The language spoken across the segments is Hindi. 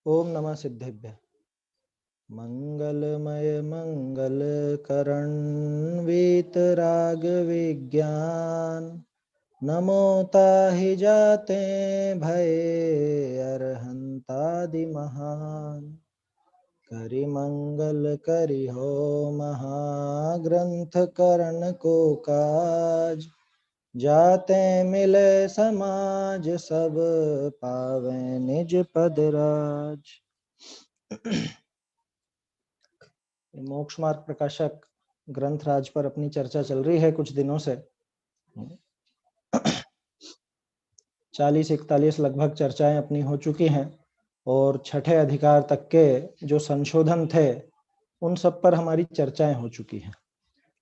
ओम नमः सिद्धेभ्य। मंगलमय मंगलकरण वीतराग विज्ञान नमो ताहि जाते भये अरहंतादि महान। करि मंगल करि हो महाग्रंथ करण को काज जाते मिले समाज सब पावे निज पद राज। मोक्ष मार्ग प्रकाशक ग्रंथराज पर अपनी चर्चा चल रही है कुछ दिनों से। 40-41 लगभग चर्चाएं अपनी हो चुकी हैं और छठे अधिकार तक के जो संशोधन थे उन सब पर हमारी चर्चाएं हो चुकी हैं।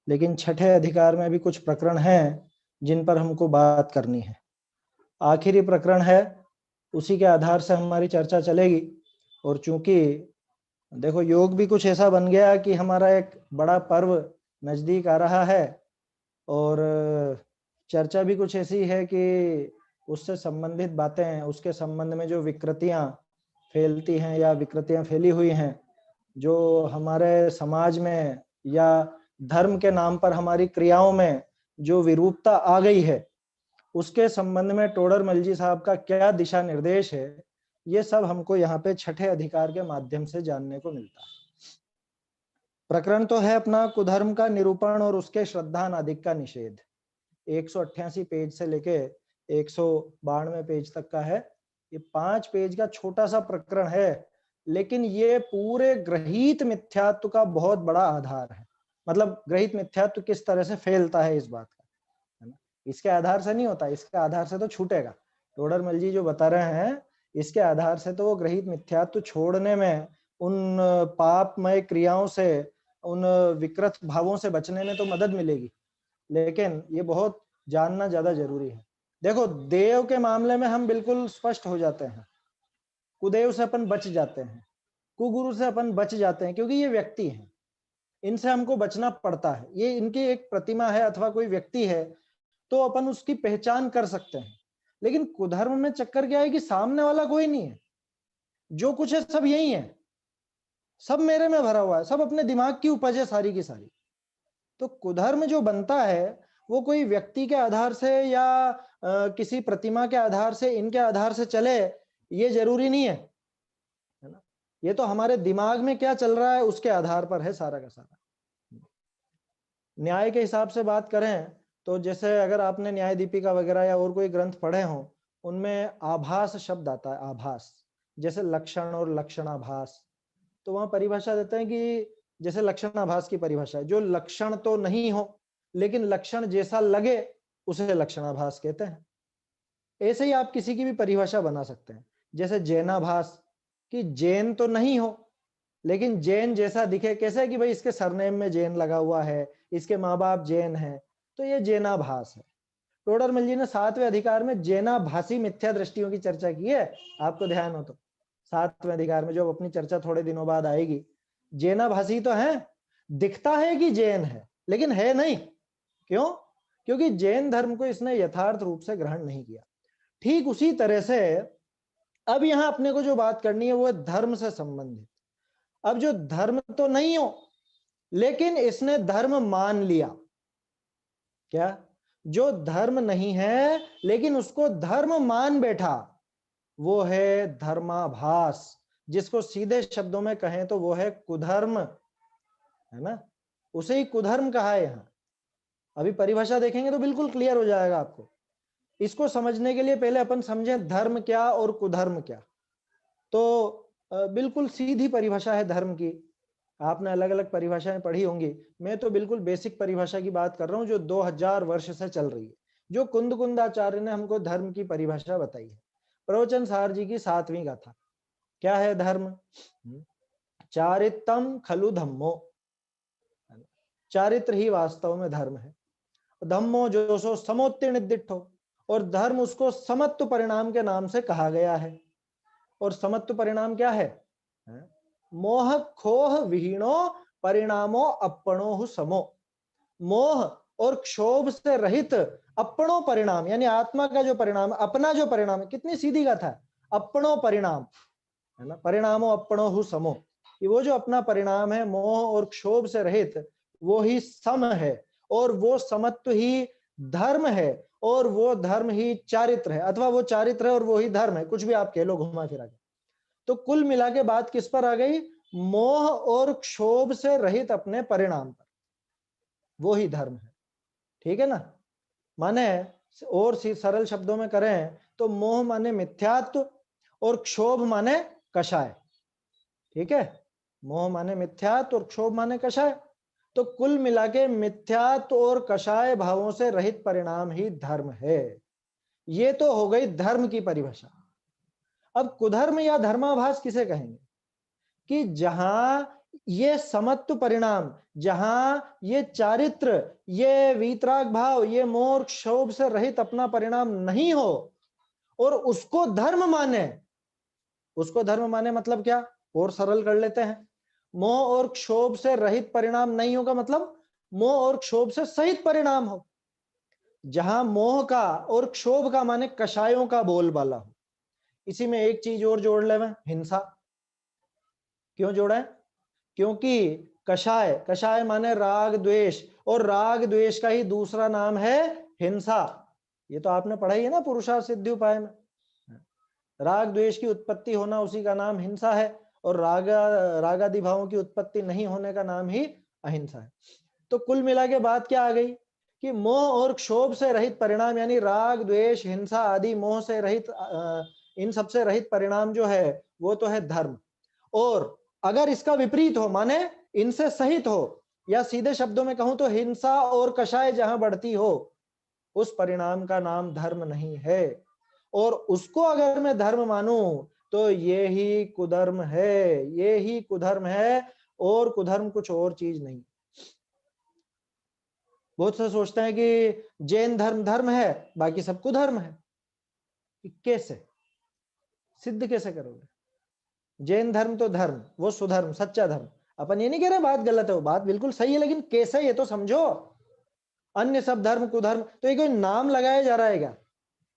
लेकिन छठे अधिकार में भी कुछ प्रकरण हैं जिन पर हमको बात करनी है। आखिरी प्रकरण है, उसी के आधार से हमारी चर्चा चलेगी। और चूंकि देखो योग भी कुछ ऐसा बन गया कि हमारा एक बड़ा पर्व नजदीक आ रहा है और चर्चा भी कुछ ऐसी है कि उससे संबंधित बातें, उसके संबंध में जो विकृतियां फैलती हैं या विकृतियां फैली हुई हैं, जो हमारे समाज में या धर्म के नाम पर हमारी क्रियाओं में जो विरूपता आ गई है, उसके संबंध में टोडरमल जी साहब का क्या दिशा निर्देश है, ये सब हमको यहाँ पे छठे अधिकार के माध्यम से जानने को मिलता है। प्रकरण तो है अपना कुधर्म का निरूपण और उसके श्रद्धानादिक का निषेध। 188 पेज से लेके 192 पेज तक का है। ये 5 पेज का छोटा सा प्रकरण है, लेकिन ये पूरे ग्रहीत मिथ्यात्व का बहुत बड़ा आधार है। मतलब ग्रहीत मिथ्यात्व किस तरह से फैलता है इस बात का, है ना। इसके आधार से नहीं होता, इसके आधार से तो छूटेगा। टोडरमल जी जो बता रहे हैं, इसके आधार से तो वो ग्रहीत मिथ्यात्व छोड़ने में, उन पापमय क्रियाओं से, उन विकृत भावों से बचने में तो मदद मिलेगी। लेकिन ये बहुत जानना ज्यादा जरूरी है। देखो देव के मामले में हम बिल्कुल स्पष्ट हो जाते हैं, कुदेव से अपन बच जाते हैं, कुगुरु से अपन बच जाते हैं, क्योंकि ये व्यक्ति हैं, इनसे हमको बचना पड़ता है। ये इनकी एक प्रतिमा है अथवा कोई व्यक्ति है तो अपन उसकी पहचान कर सकते हैं। लेकिन कुधर्म में चक्कर क्या है कि सामने वाला कोई नहीं है, जो कुछ है सब यही है, सब मेरे में भरा हुआ है, सब अपने दिमाग की उपज है सारी की सारी। तो कुधर्म जो बनता है वो कोई व्यक्ति के आधार से या किसी प्रतिमा के आधार से, इनके आधार से चले, ये जरूरी नहीं है ना। ये तो हमारे दिमाग में क्या चल रहा है उसके आधार पर है सारा का सारा। न्याय के हिसाब से बात करें तो जैसे अगर आपने न्याय दीपिका वगैरह या और कोई ग्रंथ पढ़े हों, उनमें आभास शब्द आता है, आभास, जैसे लक्षण और लक्षणाभास। तो वहां परिभाषा देते हैं कि जैसे लक्षणाभास की परिभाषा है, जो लक्षण तो नहीं हो लेकिन लक्षण जैसा लगे उसे लक्षणाभास कहते हैं। ऐसे ही आप किसी की भी परिभाषा बना सकते हैं, जैसे जैनाभास, कि जैन तो नहीं हो लेकिन जैन जैसा दिखे। कैसे कि भाई इसके सरनेम में जैन लगा हुआ है, इसके माँ बाप जैन हैं, तो ये जैनाभास है। टोडरमल जी ने 7वें अधिकार में जैनाभासी मिथ्या दृष्टियों की चर्चा की है, आपको ध्यान हो तो। 7वें अधिकार में जो अपनी चर्चा थोड़े दिनों बाद आएगी, जैनाभासी तो है, दिखता है कि जैन है लेकिन है नहीं। क्यों? क्योंकि जैन धर्म को इसने यथार्थ रूप से ग्रहण नहीं किया। ठीक उसी तरह से अब यहां अपने को जो बात करनी है वो है धर्म से संबंधित। अब जो धर्म तो नहीं हो लेकिन इसने धर्म मान लिया, क्या? जो धर्म नहीं है लेकिन उसको धर्म मान बैठा, वो है धर्माभास। जिसको सीधे शब्दों में कहें तो वो है कुधर्म, है ना। उसे ही कुधर्म कहा है यहां। अभी परिभाषा देखेंगे तो बिल्कुल क्लियर हो जाएगा आपको। इसको समझने के लिए पहले अपन समझें धर्म क्या और कुधर्म क्या। तो बिल्कुल सीधी परिभाषा है धर्म की। आपने अलग अलग परिभाषाएं पढ़ी होंगी, मैं तो बिल्कुल बेसिक परिभाषा की बात कर रहा हूं जो 2000 वर्ष से चल रही है, जो कुंद कुंदाचार्य ने हमको धर्म की परिभाषा बताई है। प्रवचन सार जी की 7वीं गाथा। क्या है धर्म? चारित्रम खलु धम्मो, चारित्र ही वास्तव में धर्म है। धम्मो जो सो समोत्तीर्ण दिट्ठो, और धर्म उसको समत्व परिणाम के नाम से कहा गया है। और समत्व परिणाम क्या है? मोह खोह विहीनो परिणामो अपणो समो। मोह और क्षोभ से रहित अपणो परिणाम, यानी आत्मा का जो परिणाम, अपना जो परिणाम है। कितनी सीधी गाथा है, अपणो परिणाम। है ना। परिणामो अपनो हु समो, कि वो जो अपना परिणाम है मोह और क्षोभ से रहित, वो ही सम है, और वो समत्व ही धर्म है, और वो धर्म ही चारित्र है, अथवा वो चारित्र है और वो ही धर्म है, कुछ भी आप कह लो घुमा फिरा के। तो कुल मिला के बात किस पर आ गई? मोह और क्षोभ से रहित अपने परिणाम पर, वो ही धर्म है। ठीक है ना। माने और सरल शब्दों में करें तो मोह माने मिथ्यात्व और क्षोभ माने कषाय। ठीक है, मोह माने मिथ्यात्व और क्षोभ माने कषाय। तो कुल मिला के मिथ्यात्व और कषाय भावों से रहित परिणाम ही धर्म है। ये तो हो गई धर्म की परिभाषा। अब कुधर्म या धर्माभास किसे कहेंगे? कि जहां ये समत्व परिणाम, जहां ये चारित्र, ये वीतराग भाव, ये मोह क्षोभ से रहित अपना परिणाम नहीं हो और उसको धर्म माने। उसको धर्म माने मतलब क्या? और सरल कर लेते हैं। मोह और क्षोभ से रहित परिणाम नहीं होगा मतलब मोह और क्षोभ से सहित परिणाम हो। जहां मोह का और क्षोभ का माने कषायों का बोलबाला हो। इसी में एक चीज और जोड़ ले, हिंसा। क्यों जोड़ा है? क्योंकि कषाय, कषाय माने राग द्वेष, और राग द्वेष का ही दूसरा नाम है हिंसा। ये तो आपने पढ़ा ही है ना पुरुषार्थ सिद्धि उपाय में। राग द्वेष की उत्पत्ति होना उसी का नाम हिंसा है, और रागादि भावों की उत्पत्ति नहीं होने का नाम ही अहिंसा है। तो कुल मिला के बात क्या आ गई कि मोह और क्षोभ से रहित परिणाम, यानी राग द्वेष हिंसा आदि मोह से रहित, इन सबसे रहित परिणाम जो है वो तो है धर्म। और अगर इसका विपरीत हो, माने इनसे सहित हो, या सीधे शब्दों में कहूं तो हिंसा और कषाय जहां बढ़ती हो, उस परिणाम का नाम धर्म नहीं है। और उसको अगर मैं धर्म मानूं तो ये ही कुधर्म है, ये ही कुधर्म है, और कुधर्म कुछ और चीज नहीं। बहुत से सोचते हैं कि जैन धर्म धर्म है, बाकी सब कुधर्म है। कैसे सिद्ध कैसे करोगे? जैन धर्म तो धर्म, वो सुधर्म, सच्चा धर्म। अपन ये नहीं कह रहे बात गलत है, वो बात बिल्कुल सही है, लेकिन कैसे ये तो समझो। अन्य सब धर्म कुधर्म, तो ये कोई नाम लगाया जा रहा है क्या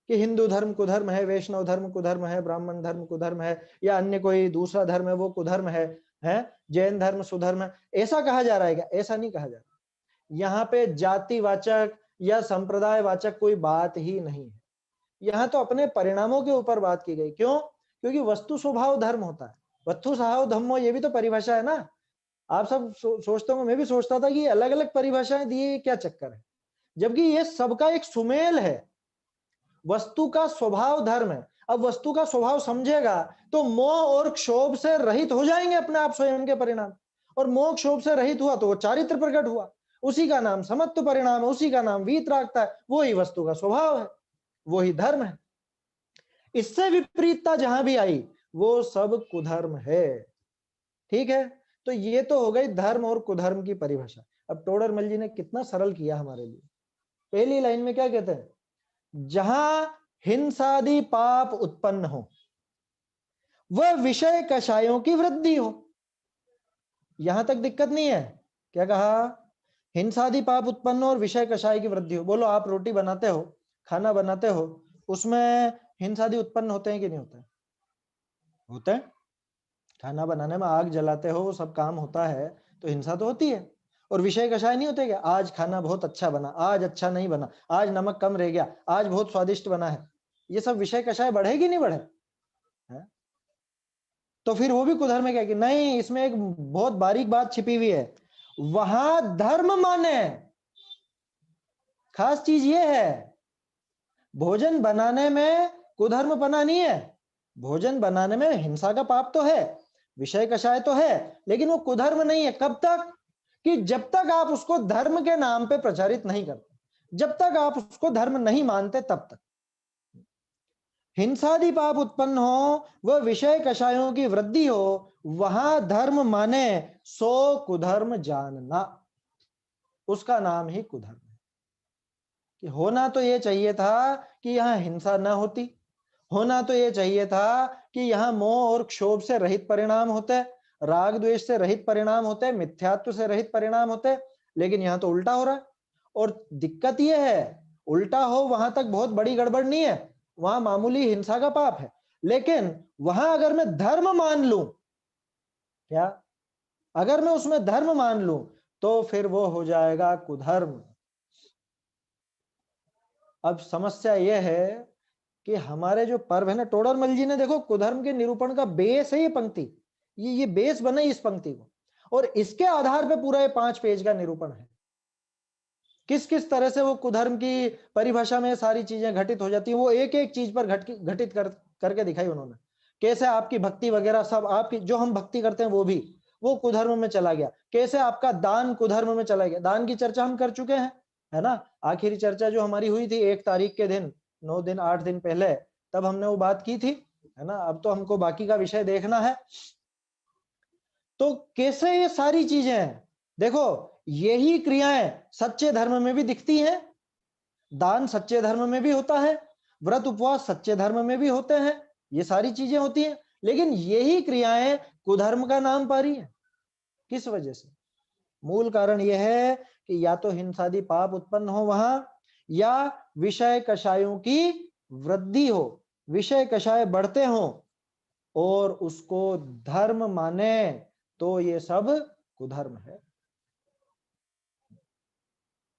कि हिंदू धर्म कुधर्म है, वैष्णव धर्म कुधर्म है, ब्राह्मण धर्म कुधर्म है, या अन्य कोई दूसरा धर्म है वो कुधर्म है, जैन धर्म सुधर्म है, ऐसा कहा जा रहा है क्या? ऐसा नहीं कहा जा रहा। यहाँ पे जाति वाचक या संप्रदाय वाचक कोई बात ही नहीं है। यहाँ तो अपने परिणामों के ऊपर बात की गई। क्यों? क्योंकि वस्तु स्वभाव धर्म होता है। वस्तु स्वभाव धर्मो, ये भी तो परिभाषा है ना। आप सब सोचते हो, मैं भी सोचता था कि अलग अलग परिभाषाएं दी, क्या चक्कर है, जबकि ये सबका एक सुमेल है। वस्तु का स्वभाव धर्म है। अब वस्तु का स्वभाव समझेगा तो मोह और क्षोभ से रहित हो जाएंगे अपने आप स्वयं के परिणाम, और मोह क्षोभ से रहित हुआ तो वो चारित्र प्रकट हुआ, उसी का नाम समत्व परिणाम है, उसी का नाम वीतरागता है, वो ही वस्तु का स्वभाव है, वो ही धर्म है। इससे विपरीतता जहां भी आई वो सब कुधर्म है। ठीक है, तो ये तो हो गई धर्म और कुधर्म की परिभाषा। अब टोडरमल जी ने कितना सरल किया हमारे लिए। पहली लाइन में क्या कहते हैं? जहां हिंसादि पाप उत्पन्न हो वह विषय कषायों की वृद्धि हो। यहां तक दिक्कत नहीं है। क्या कहा? हिंसादि पाप उत्पन्न हो और विषय कषाय की वृद्धि हो। बोलो आप रोटी बनाते हो, खाना बनाते हो, उसमें हिंसादि उत्पन्न होते हैं कि नहीं होते? होते हैं। खाना बनाने में आग जलाते हो, वो सब काम होता है, तो हिंसा तो होती है। और विषय कषाय नहीं होते क्या? आज खाना बहुत अच्छा बना, आज अच्छा नहीं बना, आज नमक कम रह गया, आज बहुत स्वादिष्ट बना है। ये सब विषय कषाय बढ़े कि नहीं बढ़े? है? तो फिर वो भी कुधर्म में क्या कि नहीं, इसमें एक बहुत बारीक बात छिपी हुई है। वहां धर्म माने, खास चीज ये है, भोजन बनाने में कुधर्म पना नहीं है। भोजन बनाने में हिंसा का पाप तो है, विषय कषाय तो है, लेकिन वो कुधर्म नहीं है। कब तक? कि जब तक आप उसको धर्म के नाम पे प्रचारित नहीं करते, जब तक आप उसको धर्म नहीं मानते, तब तक। हिंसादि पाप उत्पन्न हो वह विषय कषायों की वृद्धि हो, वहां धर्म माने सो कुधर्म जानना, उसका नाम ही कुधर्म है। कि होना तो ये चाहिए था कि यहां हिंसा न होती, होना तो ये चाहिए था कि यहां मोह और क्षोभ से रहित परिणाम होते, राग द्वेष से रहित परिणाम होते, मिथ्यात्व से रहित परिणाम होते, लेकिन यहां तो उल्टा हो रहा है। और दिक्कत यह है, उल्टा हो वहां तक बहुत बड़ी गड़बड़ नहीं है, वहां मामूली हिंसा का पाप है, लेकिन वहां अगर मैं धर्म मान लूं, क्या अगर मैं उसमें धर्म मान लूं तो फिर वो हो जाएगा कुधर्म। अब समस्या यह है कि हमारे जो पर्व है ना, टोडरमल जी ने देखो कुधर्म के निरूपण का बेस है ये पंक्ति, ये बेस बना इस पंक्ति को, और इसके आधार पे पूरा ये 5 पेज का निरूपण है। किस किस तरह से वो कुधर्म की परिभाषा में सारी चीजें घटित हो जाती है, वो एक एक चीज पर घटित करके दिखाई उन्होंने। कैसे आपकी भक्ति वगैरह सब, आपकी जो हम भक्ति करते हैं वो कुधर्म में चला गया। कैसे आपका दान कुधर्म में चला गया। दान की चर्चा हम कर चुके हैं, है ना। आखिरी चर्चा जो हमारी हुई थी 1 तारीख के दिन, 9 दिन 8 दिन पहले, तब हमने वो बात की थी, है ना। अब तो हमको बाकी का विषय देखना है। तो कैसे ये सारी चीजें हैं, देखो यही क्रियाएं सच्चे धर्म में भी दिखती हैं। दान सच्चे धर्म में भी होता है, व्रत उपवास सच्चे धर्म में भी होते हैं, ये सारी चीजें होती हैं। लेकिन यही क्रियाएं कुधर्म का नाम पा रही हैं। किस वजह से? मूल कारण यह है कि या तो हिंसादि पाप उत्पन्न हो वहां, या विषय कषायों की वृद्धि हो, विषय कषाय बढ़ते हो और उसको धर्म माने, तो ये सब कुधर्म है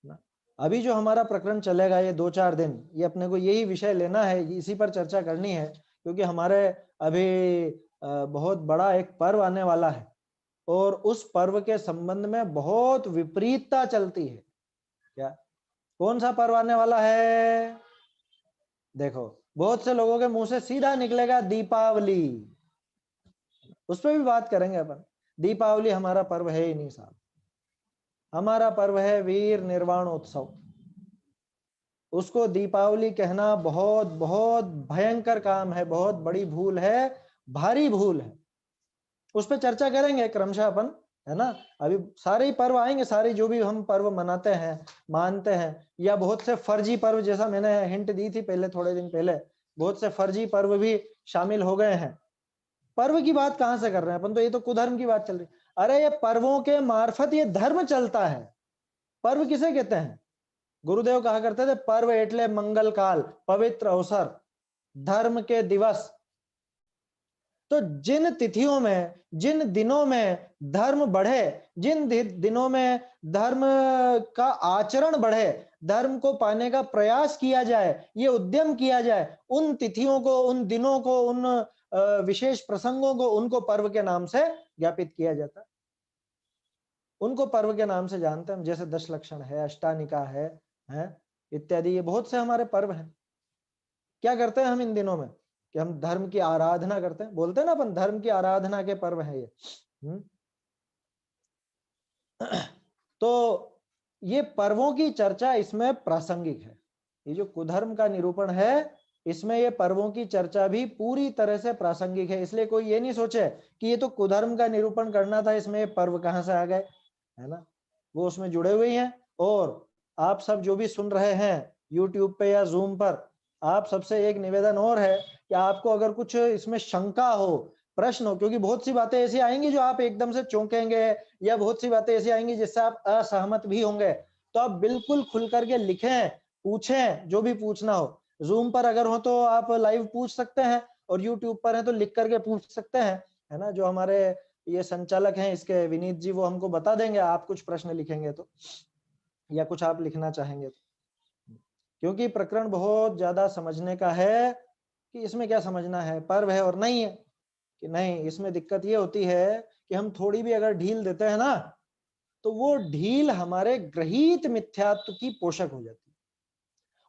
ना। अभी जो हमारा प्रकरण चलेगा ये 2-4 दिन, ये अपने को यही विषय लेना है, इसी पर चर्चा करनी है, क्योंकि हमारे अभी बहुत बड़ा एक पर्व आने वाला है और उस पर्व के संबंध में बहुत विपरीतता चलती है। क्या, कौन सा पर्व आने वाला है? देखो बहुत से लोगों के मुंह से सीधा निकलेगा दीपावली, उस पर भी बात करेंगे अपन। दीपावली हमारा पर्व है ही नहीं साहब, हमारा पर्व है वीर निर्वाणोत्सव। उसको दीपावली कहना बहुत बहुत भयंकर काम है, बहुत बड़ी भूल है, भारी भूल है। उस पर चर्चा करेंगे क्रमशः अपन, है ना। अभी सारे ही पर्व आएंगे, सारे जो भी हम पर्व मनाते हैं मानते हैं, या बहुत से फर्जी पर्व, जैसा मैंने हिंट दी थी पहले थोड़े दिन पहले, बहुत से फर्जी पर्व भी शामिल हो गए हैं। पर्व की बात कहां से कर रहे हैं अपन, तो ये तो कुधर्म की बात चल रही। अरे ये पर्वों के मार्फत ये धर्म चलता है। पर्व किसे कहते हैं? गुरुदेव कहा करते थे पर्व एटले मंगल काल, पवित्र अवसर, धर्म के दिवस। तो जिन तिथियों में, जिन दिनों में धर्म बढ़े, जिन दिनों में धर्म का आचरण बढ़े, धर्म को पाने का प्रयास किया जाए, ये उद्यम किया जाए, उन तिथियों को, उन दिनों को, उन विशेष प्रसंगों को, उनको पर्व के नाम से ज्ञापित किया जाता है। उनको पर्व के नाम से जानते हैं, जैसे दशलक्षण है, अष्टानिका है इत्यादि, ये बहुत से हमारे पर्व हैं। क्या करते हैं हम इन दिनों में कि हम धर्म की आराधना करते हैं, बोलते हैं ना अपन धर्म की आराधना के पर्व है ये। तो ये पर्वों की चर्चा इसमें प्रासंगिक है। ये जो कुधर्म का निरूपण है, इसमें ये पर्वों की चर्चा भी पूरी तरह से प्रासंगिक है। इसलिए कोई ये नहीं सोचे कि ये तो कुधर्म का निरूपण करना था, इसमें ये पर्व कहां से आ गए, है ना। वो उसमें जुड़े हुए हैं। और आप सब जो भी सुन रहे हैं यूट्यूब पे या जूम पर, आप सबसे एक निवेदन और है कि आपको अगर कुछ इसमें शंका हो, प्रश्न हो, क्योंकि बहुत सी बातें ऐसी आएंगी जो आप एकदम से चौंकेंगे, या बहुत सी बातें ऐसी आएंगी जिससे आप असहमत भी होंगे, तो आप बिल्कुल खुल करके लिखें, पूछें जो भी पूछना हो। जूम पर अगर हो तो आप लाइव पूछ सकते हैं, और यूट्यूब पर है तो लिख करके पूछ सकते हैं, है ना। जो हमारे ये संचालक हैं इसके, विनीत जी, वो हमको बता देंगे आप कुछ प्रश्न लिखेंगे तो, या कुछ आप लिखना चाहेंगे तो। क्योंकि प्रकरण बहुत ज्यादा समझने का है कि इसमें क्या समझना है, पर्व है और नहीं है कि नहीं। इसमें दिक्कत ये होती है कि हम थोड़ी भी अगर ढील देते हैं ना, तो वो ढील हमारे ग्रहित मिथ्यात्व की पोषक हो जाती है।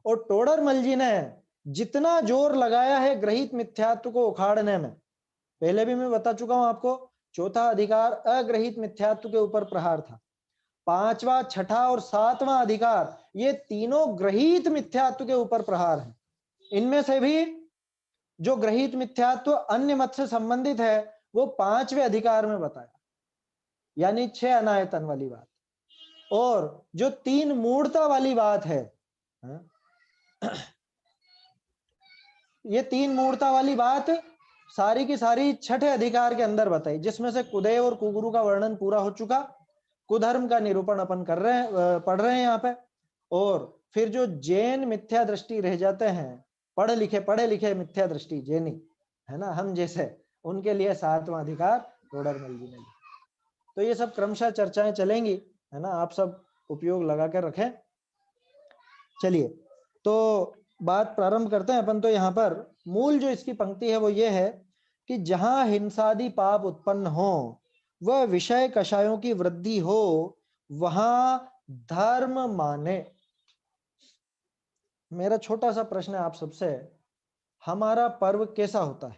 और टोडरमल जी ने जितना जोर लगाया है ग्रहित मिथ्यात्व को उखाड़ने में, पहले भी मैं बता चुका हूं आपको, चौथा अधिकार अग्रहित मिथ्यात्व के ऊपर प्रहार था, पांचवा, छठा और सातवां अधिकार, ये तीनों ग्रहित मिथ्यात्व के ऊपर प्रहार है। इनमें से भी जो ग्रहित मिथ्यात्व अन्य मत से संबंधित है, वो 5वें अधिकार में बताया, यानी 6 अनायतन वाली बात। और जो 3 मूढ़ता वाली बात है, ये 3 मूढ़ता वाली बात सारी की सारी 6ठे अधिकार के अंदर बताई, जिसमें से कुदेय और कुगुरु का वर्णन पूरा हो चुका। कुधर्म का निरूपण अपन कर रहे हैं, पढ़ रहे हैं यहाँ पे। और फिर जो जैन मिथ्या दृष्टि रह जाते हैं, पढ़े लिखे मिथ्या दृष्टि जैनी, है ना, हम जैसे, उनके लिए 7वां अधिकार टोडरमल जी ने लिया। तो ये सब क्रमशः चर्चाएं चलेंगी, है ना, आप सब उपयोग लगा कर रखें। चलिए, तो बात प्रारंभ करते हैं अपन। तो यहाँ पर मूल जो इसकी पंक्ति है वो ये है कि जहां हिंसादि पाप उत्पन्न हो, वह विषय कषायों की वृद्धि हो, वहां धर्म माने। मेरा छोटा सा प्रश्न है आप सबसे, हमारा पर्व कैसा होता है?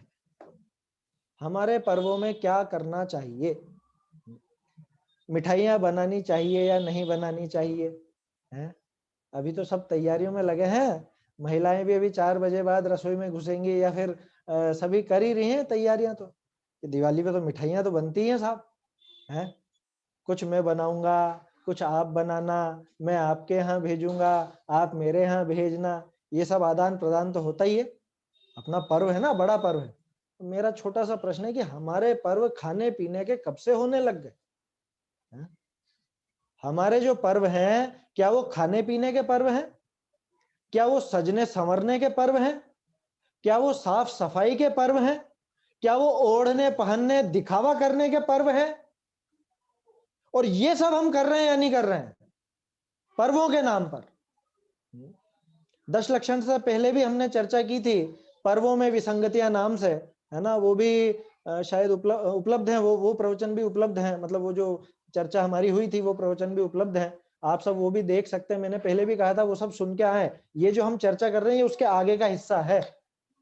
हमारे पर्वों में क्या करना चाहिए? मिठाइयाँ बनानी चाहिए या नहीं बनानी चाहिए? हैं? अभी तो सब तैयारियों में लगे हैं। महिलाएं भी अभी 4 बजे बाद रसोई में घुसेंगी, या फिर सभी कर ही रही हैं तैयारियां। तो दिवाली पे तो मिठाइयाँ तो बनती हैं साहब, हैं? कुछ मैं बनाऊंगा, कुछ आप बनाना, मैं आपके यहाँ भेजूंगा, आप मेरे यहाँ भेजना, ये सब आदान प्रदान तो होता ही है। अपना पर्व है ना, बड़ा पर्व है। तो मेरा छोटा सा प्रश्न है कि हमारे पर्व खाने पीने के कब से होने लग गए? हमारे जो पर्व हैं, क्या वो खाने पीने के पर्व हैं? क्या वो सजने संवरने के पर्व हैं? क्या वो साफ सफाई के पर्व हैं? क्या वो ओढ़ने पहनने दिखावा करने के पर्व हैं? और ये सब हम कर रहे हैं या नहीं कर रहे हैं पर्वों के नाम पर? 10 लक्षण से पहले भी हमने चर्चा की थी पर्वों में विसंगतियां नाम से, है ना, वो भी शायद उपलब्ध है, वो प्रवचन भी उपलब्ध है। मतलब वो जो चर्चा हमारी हुई थी वो प्रवचन भी उपलब्ध है, आप सब वो भी देख सकते हैं। मैंने पहले भी कहा था वो सब सुन के आए। ये जो हम चर्चा कर रहे हैं ये उसके आगे का हिस्सा है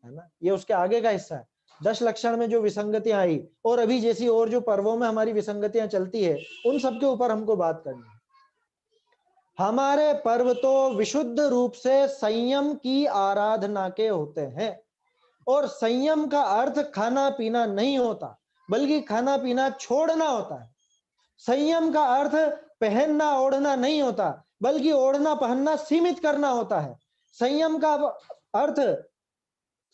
ना, ये उसके आगे का हिस्सा है। 10 लक्षण में जो विसंगतियां आई, और अभी जैसी और जो पर्वों में हमारी विसंगतियां चलती है, उन सब के ऊपर हमको बात करनी है। हमारे पर्व तो विशुद्ध रूप से संयम की आराधना के होते हैं, और संयम का अर्थ खाना पीना नहीं होता, बल्कि खाना पीना छोड़ना होता है। संयम का अर्थ पहनना ओढ़ना नहीं होता, बल्कि ओढ़ना पहनना सीमित करना होता है। संयम का अर्थ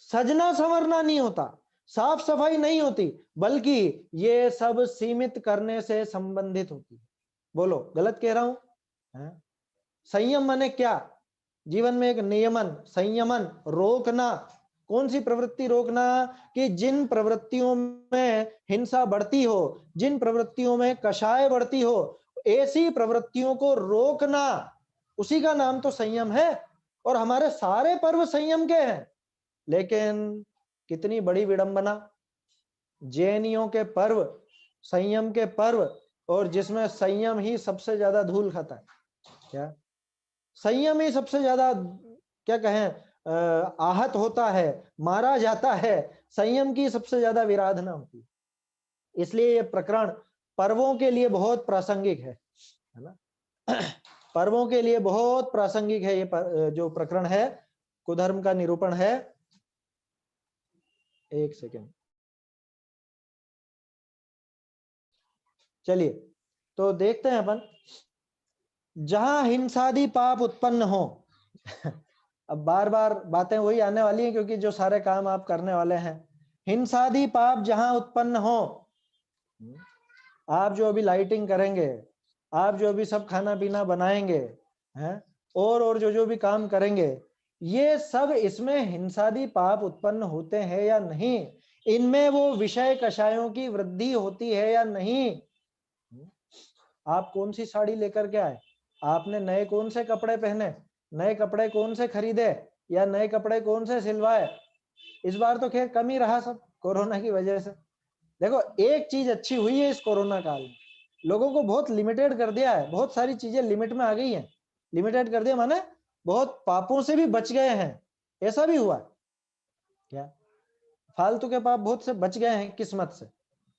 सजना संवरना नहीं होता, साफ सफाई नहीं होती, बल्कि ये सब सीमित करने से संबंधित होती है। बोलो गलत कह रहा हूं? संयम माने क्या? जीवन में एक नियमन, संयमन, रोकना। कौन सी प्रवृत्ति रोकना? कि जिन प्रवृत्तियों में हिंसा बढ़ती हो, जिन प्रवृत्तियों में कषाय बढ़ती हो, ऐसी प्रवृत्तियों को रोकना, उसी का नाम तो संयम है। और हमारे सारे पर्व संयम के हैं। लेकिन कितनी बड़ी विडंबना, जैनियों के पर्व संयम के पर्व, और जिसमें संयम ही सबसे ज्यादा धूल खाता है। क्या संयम ही सबसे ज्यादा, क्या कहें, आहत होता है, मारा जाता है, संयम की सबसे ज्यादा विराधना होती है। इसलिए ये प्रकरण पर्वों के लिए बहुत प्रासंगिक है ना? पर्वों के लिए बहुत प्रासंगिक है ये जो प्रकरण है, कुधर्म का निरूपण है। एक सेकेंड, चलिए तो देखते हैं अपन। जहां हिंसादि पाप उत्पन्न हो अब बार बार बातें वही आने वाली हैं, क्योंकि जो सारे काम आप करने वाले हैं, हिंसादि पाप जहां उत्पन्न हो, आप जो अभी लाइटिंग करेंगे, आप जो अभी सब खाना पीना बनाएंगे, हैं, और जो जो भी काम करेंगे, ये सब इसमें हिंसादि पाप उत्पन्न होते हैं या नहीं? इनमें वो विषय कषायों की वृद्धि होती है या नहीं? आप कौन सी साड़ी लेकर के आए? आपने नए कौन से कपड़े पहने? नए कपड़े कौन से खरीदे? या नए कपड़े कौन से सिलवाए? इस बार तो खैर कम ही रहा सब, कोरोना की वजह से। देखो एक चीज अच्छी हुई है इस कोरोना काल में, लोगों को बहुत लिमिटेड कर दिया है, बहुत सारी चीजें लिमिट में आ गई हैं। लिमिटेड कर दिया माने बहुत पापों से भी बच गए हैं, ऐसा भी हुआ। क्या फालतू के पाप बहुत से बच गए हैं किस्मत से,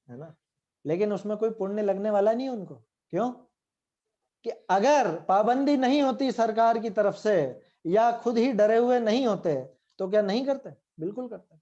है ना? लेकिन उसमें कोई पुण्य लगने वाला नहीं उनको। क्यों? कि अगर पाबंदी नहीं होती सरकार की तरफ से, या खुद ही डरे हुए नहीं होते, तो क्या नहीं करते? बिल्कुल करते।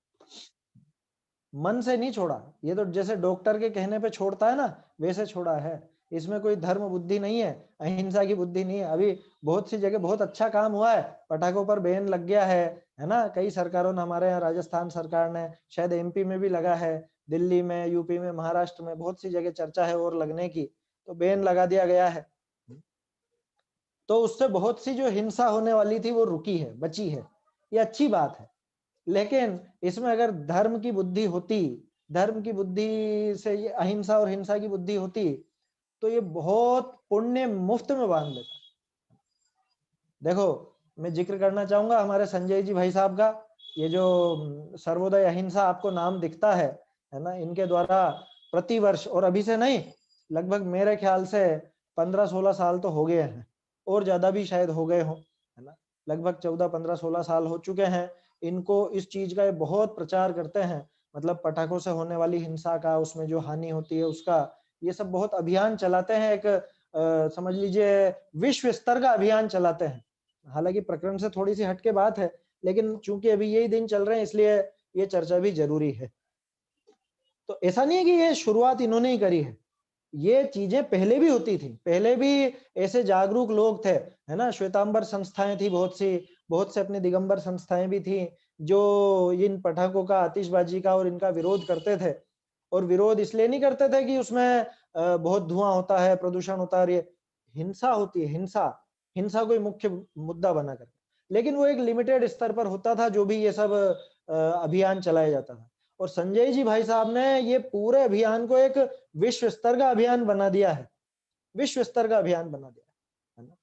मन से नहीं छोड़ा, ये तो जैसे डॉक्टर के कहने पे छोड़ता है ना, वैसे छोड़ा है। इसमें कोई धर्म बुद्धि नहीं है, अहिंसा की बुद्धि नहीं है। अभी बहुत सी जगह बहुत अच्छा काम हुआ है, पटाखों पर बैन लग गया है ना? कई सरकारों ने, हमारे यहाँ राजस्थान सरकार ने, शायद एमपी में भी लगा है, दिल्ली में, यूपी में, महाराष्ट्र में, बहुत सी जगह चर्चा है और लगने की, तो बैन लगा दिया गया है। तो उससे बहुत सी जो हिंसा होने वाली थी वो रुकी है, बची है, ये अच्छी बात है। लेकिन इसमें अगर धर्म की बुद्धि होती, धर्म की बुद्धि से ये अहिंसा और हिंसा की बुद्धि होती, तो ये बहुत पुण्य मुफ्त में बांध लेता। देखो, मैं जिक्र करना चाहूंगा हमारे संजय जी भाई साहब का। ये जो सर्वोदय अहिंसा आपको नाम दिखता है ना, इनके द्वारा प्रतिवर्ष, और अभी से नहीं, लगभग मेरे ख्याल से 15-16 साल तो हो गए हैं, और ज्यादा भी शायद हो गए हो, है ना। लगभग 14-15-16 साल हो चुके हैं। इनको इस चीज का ये बहुत प्रचार करते हैं, मतलब पटाखों से होने वाली हिंसा का, उसमें जो हानि होती है उसका, ये सब बहुत अभियान चलाते हैं। एक समझ लीजिए विश्व स्तर का अभियान चलाते हैं। हालांकि प्रकरण से थोड़ी सी हटके बात है, लेकिन चूंकि अभी यही दिन चल रहे हैं इसलिए ये चर्चा भी जरूरी है। तो ऐसा नहीं है कि ये शुरुआत इन्होंने ही करी है, ये चीजें पहले भी होती थी, पहले भी ऐसे जागरूक लोग थे, है ना। श्वेतांबर संस्थाएं थी बहुत से अपनी दिगंबर संस्थाएं भी थी, जो इन पटाखों का, आतिशबाजी का और इनका विरोध करते थे। और विरोध इसलिए नहीं करते थे कि उसमें बहुत धुआं होता है, प्रदूषण होता है, ये हिंसा होती है, हिंसा, हिंसा कोई मुख्य मुद्दा बना कर, लेकिन वो एक लिमिटेड स्तर पर होता था जो भी ये सब अभियान चलाया जाता था। और संजय जी भाई साहब ने ये पूरे अभियान को एक विश्व स्तर का अभियान बना दिया है, विश्व स्तर का अभियान बना दिया है ना।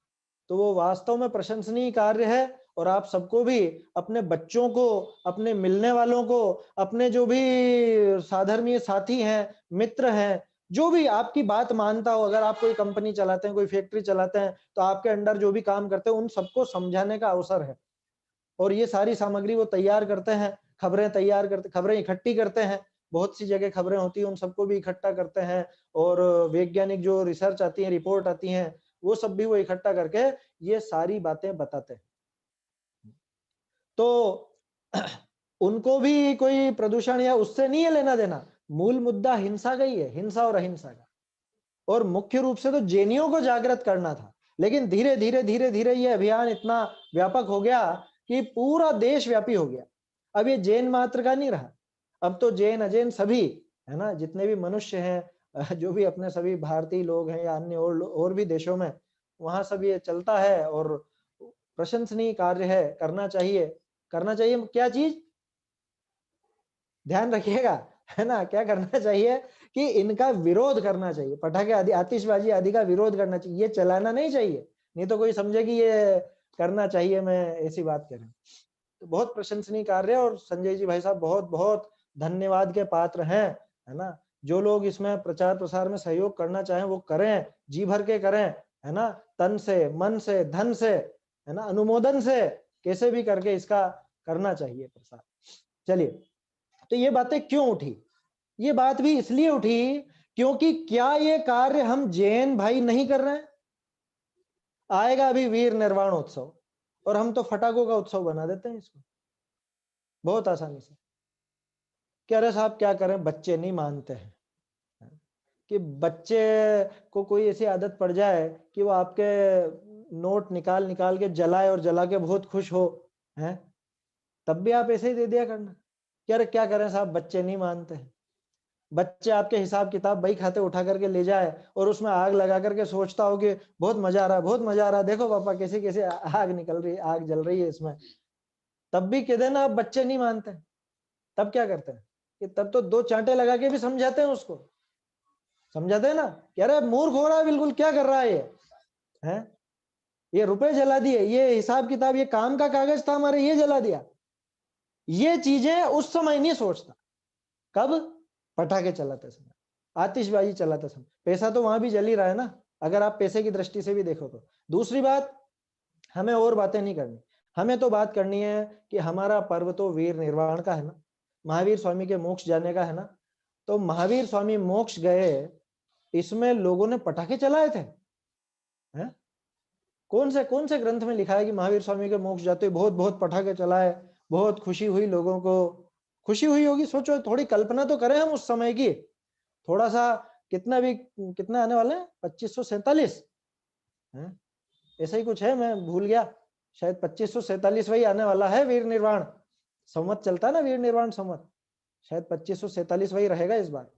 तो वो वास्तव में प्रशंसनीय कार्य है। और आप सबको भी, अपने बच्चों को, अपने मिलने वालों को, अपने जो भी साधर्मीय साथी हैं, मित्र हैं, जो भी आपकी बात मानता हो, अगर आप कोई कंपनी चलाते हैं, कोई फैक्ट्री चलाते हैं, तो आपके अंडर जो भी काम करते हैं उन सबको समझाने का अवसर है। और ये सारी सामग्री वो तैयार करते हैं, खबरें तैयार करते, खबरें इकट्ठी करते हैं, बहुत सी जगह खबरें होती हैं, उन सबको भी इकट्ठा करते हैं। और वैज्ञानिक जो रिसर्च आती है, रिपोर्ट आती हैं, वो सब भी वो इकट्ठा करके ये सारी बातें बताते हैं। तो उनको भी कोई प्रदूषण या उससे नहीं है लेना देना, मूल मुद्दा हिंसा का ही है, हिंसा और अहिंसा का। और मुख्य रूप से तो जैनियों को जागृत करना था, लेकिन धीरे धीरे धीरे धीरे ये अभियान इतना व्यापक हो गया कि पूरा देश व्यापी हो गया। अब ये जैन मात्र का नहीं रहा, अब तो जैन अजैन सभी, है ना, जितने भी मनुष्य हैं, जो भी अपने सभी भारतीय लोग हैं या अन्य और भी देशों में, वहां सब ये चलता है। और प्रशंसनीय कार्य है, करना चाहिए। करना चाहिए क्या चीज, ध्यान रखिएगा, है ना, क्या करना चाहिए कि इनका विरोध करना चाहिए, पटाखे आदि, आतिशबाजी आदि का विरोध करना चाहिए, ये चलाना नहीं चाहिए। नहीं तो कोई समझे कि ये करना चाहिए, मैं ऐसी बात करें। तो बहुत प्रशंसनीय कार्य है, और संजय जी भाई साहब बहुत बहुत धन्यवाद के पात्र हैं, है ना। जो लोग इसमें प्रचार प्रसार में सहयोग करना चाहें वो करें, जी भर के करें, है ना, तन से, मन से, धन से, है ना, अनुमोदन से, कैसे भी करके इसका करना चाहिए प्रसार। चलिए, तो ये बातें क्यों उठी, ये बात भी इसलिए उठी क्योंकि क्या ये कार्य हम जैन भाई नहीं कर रहे हैं। आएगा अभी वीर निर्वाण उत्सव, और हम तो फटाकों का उत्सव बना देते हैं इसको बहुत आसानी से। कह रहे साहब क्या करें, बच्चे नहीं मानते हैं। कि बच्चे को कोई ऐसी आदत पड़ जाए कि वो आपके नोट निकाल निकाल के जलाए और जला के बहुत खुश हो, हैं, तब भी आप ऐसे ही दे दिया करना। क्या करें साहब, बच्चे नहीं मानते हैं। बच्चे आपके हिसाब किताब बही खाते उठा करके ले जाए और उसमें आग लगा करके सोचता हो कि बहुत मजा आ रहा है, बहुत मजा आ रहा है, देखो पापा कैसे कैसे आग निकल रही है, आग जल रही है इसमें। तब भी कह देना आप बच्चे नहीं मानते, तब क्या करते हैं कि तब तो दो चांटे लगा के भी समझाते हैं उसको, समझाते हैं ना, कह रहे मूर्ख हो रहा है बिल्कुल, क्या कर रहा है ये, है, ये रुपए जला दिए, ये हिसाब किताब, ये काम का कागज था हमारे, ये जला दिया। ये चीजें उस समय नहीं सोचता, कब, पटाखे चलाते समय, आतिशबाजी चलाते समय। पैसा तो वहां भी जल ही रहा है ना, अगर आप पैसे की दृष्टि से भी देखो तो। दूसरी बात, हमें और बातें नहीं करनी, हमें तो बात करनी है कि हमारा पर्व तो वीर निर्वाण का है ना, महावीर स्वामी के मोक्ष जाने का है ना। तो महावीर स्वामी मोक्ष गए, इसमें लोगों ने पटाखे चलाए थे, हैं? कौन से ग्रंथ में लिखा है कि महावीर स्वामी के मोक्ष जाते बहुत बहुत पटाखे चलाए, बहुत खुशी हुई, लोगों को खुशी हुई होगी। सोचो, थोड़ी कल्पना तो करें हम उस समय की, थोड़ा सा, कितना आने वाले हैं, 2547 है, ऐसा ही कुछ है, मैं भूल गया, शायद 2547 वही आने वाला है, वीर निर्वाण संवत चलता है ना, वीर निर्वाण संवत, शायद 2547 वही रहेगा इस बार।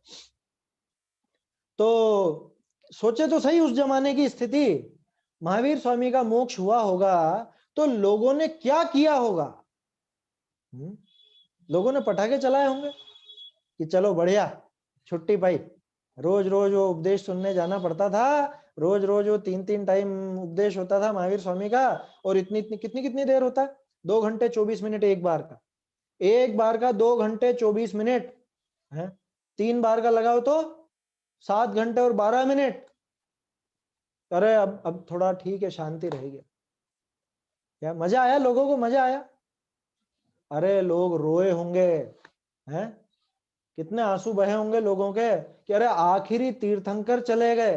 तो सोचे तो सही, उस जमाने की स्थिति, महावीर स्वामी का मोक्ष हुआ होगा तो लोगों ने क्या किया होगा, लोगों ने पटाखे चलाए होंगे कि चलो बढ़िया, छुट्टी पाई। रोज रोज वो उपदेश सुनने जाना पड़ता था, रोज रोज वो 3-3 टाइम उपदेश होता था महावीर स्वामी का, और इतनी इतनी कितनी कितनी देर होता है, 2 घंटे 24 मिनट एक बार का। एक बार का 2 घंटे 24 मिनट है, 3 बार का लगाओ तो 7 घंटे और 12 मिनट। अरे अब थोड़ा ठीक है, शांति रहेगी। क्या मजा आया? लोगों को मजा आया? अरे लोग रोए होंगे, हैं? कितने आंसू बहे होंगे लोगों के कि अरे आखिरी तीर्थंकर चले गए,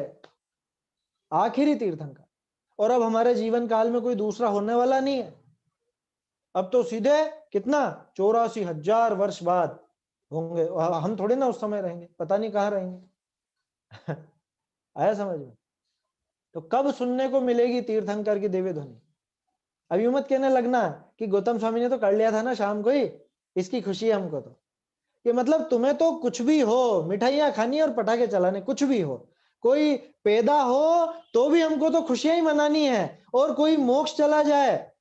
आखिरी तीर्थंकर, और अब हमारे जीवन काल में कोई दूसरा होने वाला नहीं है। अब तो सीधे कितना 84,000 वर्ष बाद होंगे, हम थोड़े ना उस समय रहेंगे, पता नहीं कहाँ रहेंगे। आया समझ में? तो कब सुनने को मिलेगी तीर्थंकर की दिव्य ध्वनि? अभी मत कहने लगना कि गौतम स्वामी ने तो कर लिया था ना शाम को ही, इसकी खुशी है हमको। तो कि मतलब तुम्हें तो कुछ भी हो, मिठाइयां खानी और पटाखे चलाने, कुछ भी हो, कोई पैदा हो तो भी हमको तो खुशियां ही मनानी है, और कोई मोक्ष चला जाए,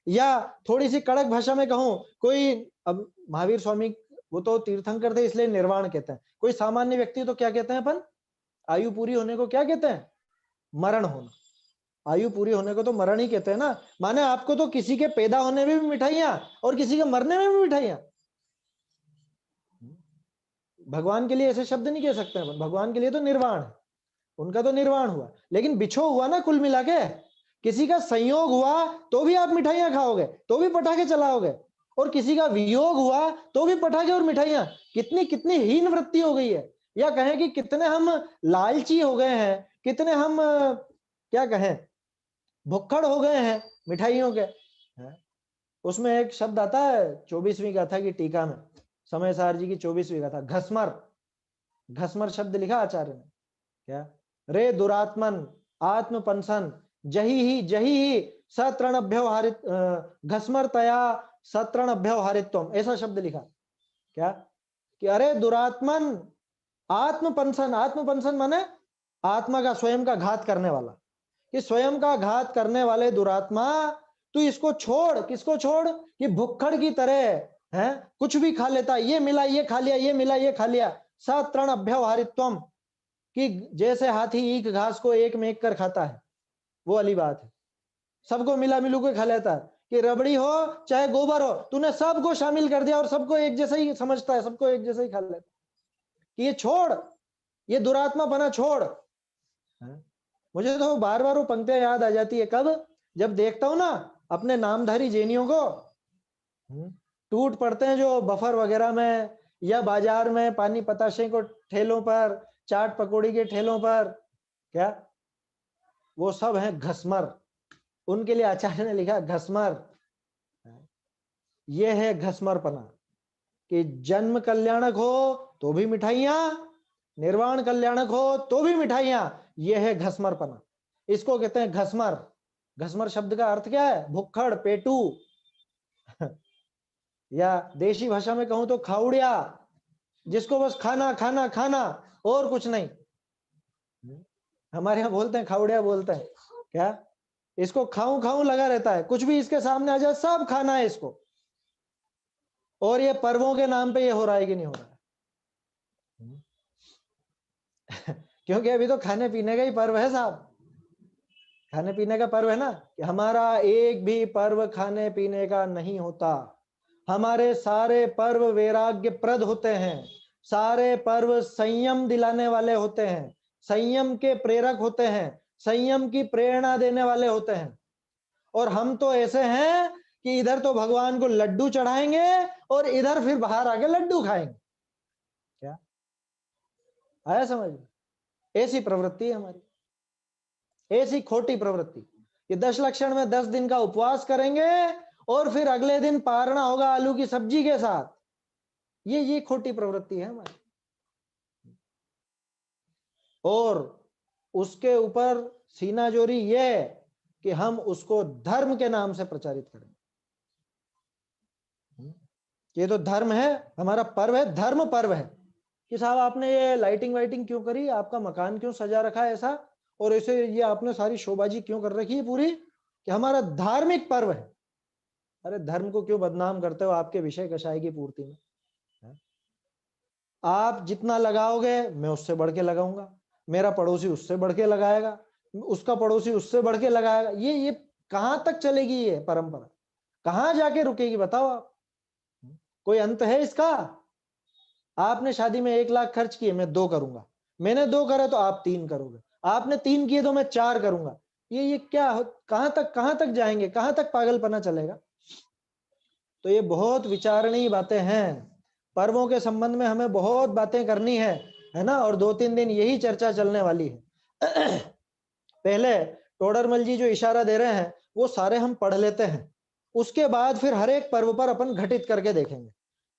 या थोड़ी सी कड़क भाषा में कहूं, कोई, अब महावीर स्वामी वो तो तीर्थंकर थे इसलिए निर्वाण कहते हैं, कोई सामान्य व्यक्ति तो क्या कहते हैं अपन? आयु पूरी होने को क्या कहते हैं? मरण होना। आयु पूरी होने को तो मरण ही कहते हैं ना। माने आपको तो किसी के पैदा होने में भी मिठाइयां और किसी के मरने में भी मिठाइयां। भगवान के लिए ऐसे शब्द नहीं कह सकते हैं, भगवान के लिए तो निर्वाण है, उनका तो निर्वाण हुआ, लेकिन बिछो हुआ ना कुल मिला के। किसी का संयोग हुआ तो भी आप मिठाइयां खाओगे, तो भी पटाखे चलाओगे, और किसी का वियोग हुआ तो भी पटाखे और मिठाइयां। कितनी कितनी हीन वृत्ति हो गई है, या कहें कि कितने हम लालची हो गए हैं, कितने हम क्या कहें, भुक्खड़ हो गए हैं मिठाइयों के। उसमें एक शब्द आता है 24वीं गाथा की टीका में, समय सार जी की 24वीं गाथा, घसमर। घसमर शब्द लिखा आचार्य ने, क्या? रे दुरात्मन आत्मपंसन जही ही सतरण अभ्यवहारित घसमर तया सतरण अभ्यवहारित्वम, ऐसा शब्द लिखा। क्या? कि अरे दुरात्मन आत्मपंसन, आत्मपंसन माने आत्मा का, स्वयं का घात करने वाला, कि स्वयं का घात करने वाले दुरात्मा, तू इसको छोड़। किसको छोड़? कि भुक्खड़ की तरह है, कुछ भी खा लेता, ये मिला ये खा लिया, ये मिला ये खा लिया। सतरण अभ्यवहारित्वम, कि जैसे हाथी ईख घास को एक में एक कर खाता है, वो वाली बात है। सबको मिला मिलू के खा लेता है, कि रबड़ी हो चाहे गोबर हो, तूने सबको शामिल कर दिया और सबको एक जैसा ही समझता है, सबको एक जैसा ही खा लेता है। कि ये छोड़, ये दुरात्मा बना छोड़। मुझे तो बार बार वो पंक्तियां याद आ जाती है, कब? जब देखता हूं ना अपने नामधारी जैनियों को टूट पड़ते हैं जो बफर वगैरह में, या बाजार में पानी पताशे को ठेलों पर, चाट पकौड़ी के ठेलों पर, क्या वो सब हैं घसमर। उनके लिए आचार्य ने लिखा घसमर। ये है घसमरपना, कि जन्म कल्याणक हो तो भी मिठाइयां, निर्वाण कल्याणक हो तो भी मिठाइयां। ये है घसमरपना, इसको कहते हैं घसमर। घसमर शब्द का अर्थ क्या है? भुक्खड़, पेटू, या देशी भाषा में कहूं तो खाउड़िया, जिसको बस खाना खाना खाना और कुछ नहीं। हमारे यहाँ बोलते हैं खाउड़िया बोलते हैं, क्या? इसको खाऊं खाऊं लगा रहता है, कुछ भी इसके सामने आ जाए सब खाना है इसको। और ये पर्वों के नाम पे ये हो रहा है कि नहीं हो रहा है? क्योंकि अभी तो खाने पीने का ही पर्व है साहब, खाने पीने का पर्व है ना। कि हमारा एक भी पर्व खाने पीने का नहीं होता, हमारे सारे पर्व वैराग्य प्रद होते हैं, सारे पर्व संयम दिलाने वाले होते हैं, संयम के प्रेरक होते हैं, संयम की प्रेरणा देने वाले होते हैं। और हम तो ऐसे हैं कि इधर तो भगवान को लड्डू चढ़ाएंगे और इधर फिर बाहर आके लड्डू खाएंगे। क्या आया समझ में? ऐसी प्रवृत्ति है हमारी, ऐसी खोटी प्रवृत्ति कि 10 लक्षण में 10 दिन का उपवास करेंगे और फिर अगले दिन पारना होगा आलू की सब्जी के साथ। ये खोटी प्रवृत्ति है हमारी। और उसके ऊपर सीनाजोरी ये कि हम उसको धर्म के नाम से प्रचारित करें। ये तो धर्म है, हमारा पर्व है, धर्म पर्व है। कि साहब आपने ये लाइटिंग वाइटिंग क्यों करी, आपका मकान क्यों सजा रखा है ऐसा, और ऐसे ये आपने सारी शोबाजी क्यों कर रखी है पूरी? कि हमारा धार्मिक पर्व है। अरे धर्म को क्यों बदनाम करते हो आपके विषय कषाय की पूर्ति में? आप जितना लगाओगे मैं उससे बढ़ के लगाऊंगा, मेरा पड़ोसी उससे बढ़ के लगाएगा, उसका पड़ोसी उससे बढ़ के लगाएगा। ये कहां तक चलेगी? ये परंपरा कहां जाके रुकेगी बताओ आप? कोई अंत है इसका? आपने शादी में 1 लाख खर्च किए, मैं 2 करूंगा, मैंने 2 करे तो आप 3 करोगे, आपने 3 किए तो मैं 4 करूंगा। ये क्या कहां तक जाएंगे? कहां तक पागलपना चलेगा? तो ये बहुत विचारणीय बातें हैं। पर्वों के संबंध में हमें बहुत बातें करनी है ना? और 2-3 दिन यही चर्चा चलने वाली है। पहले टोडरमल जी जो इशारा दे रहे हैं वो सारे हम पढ़ लेते हैं, उसके बाद फिर हर एक पर्व पर अपन घटित करके देखेंगे।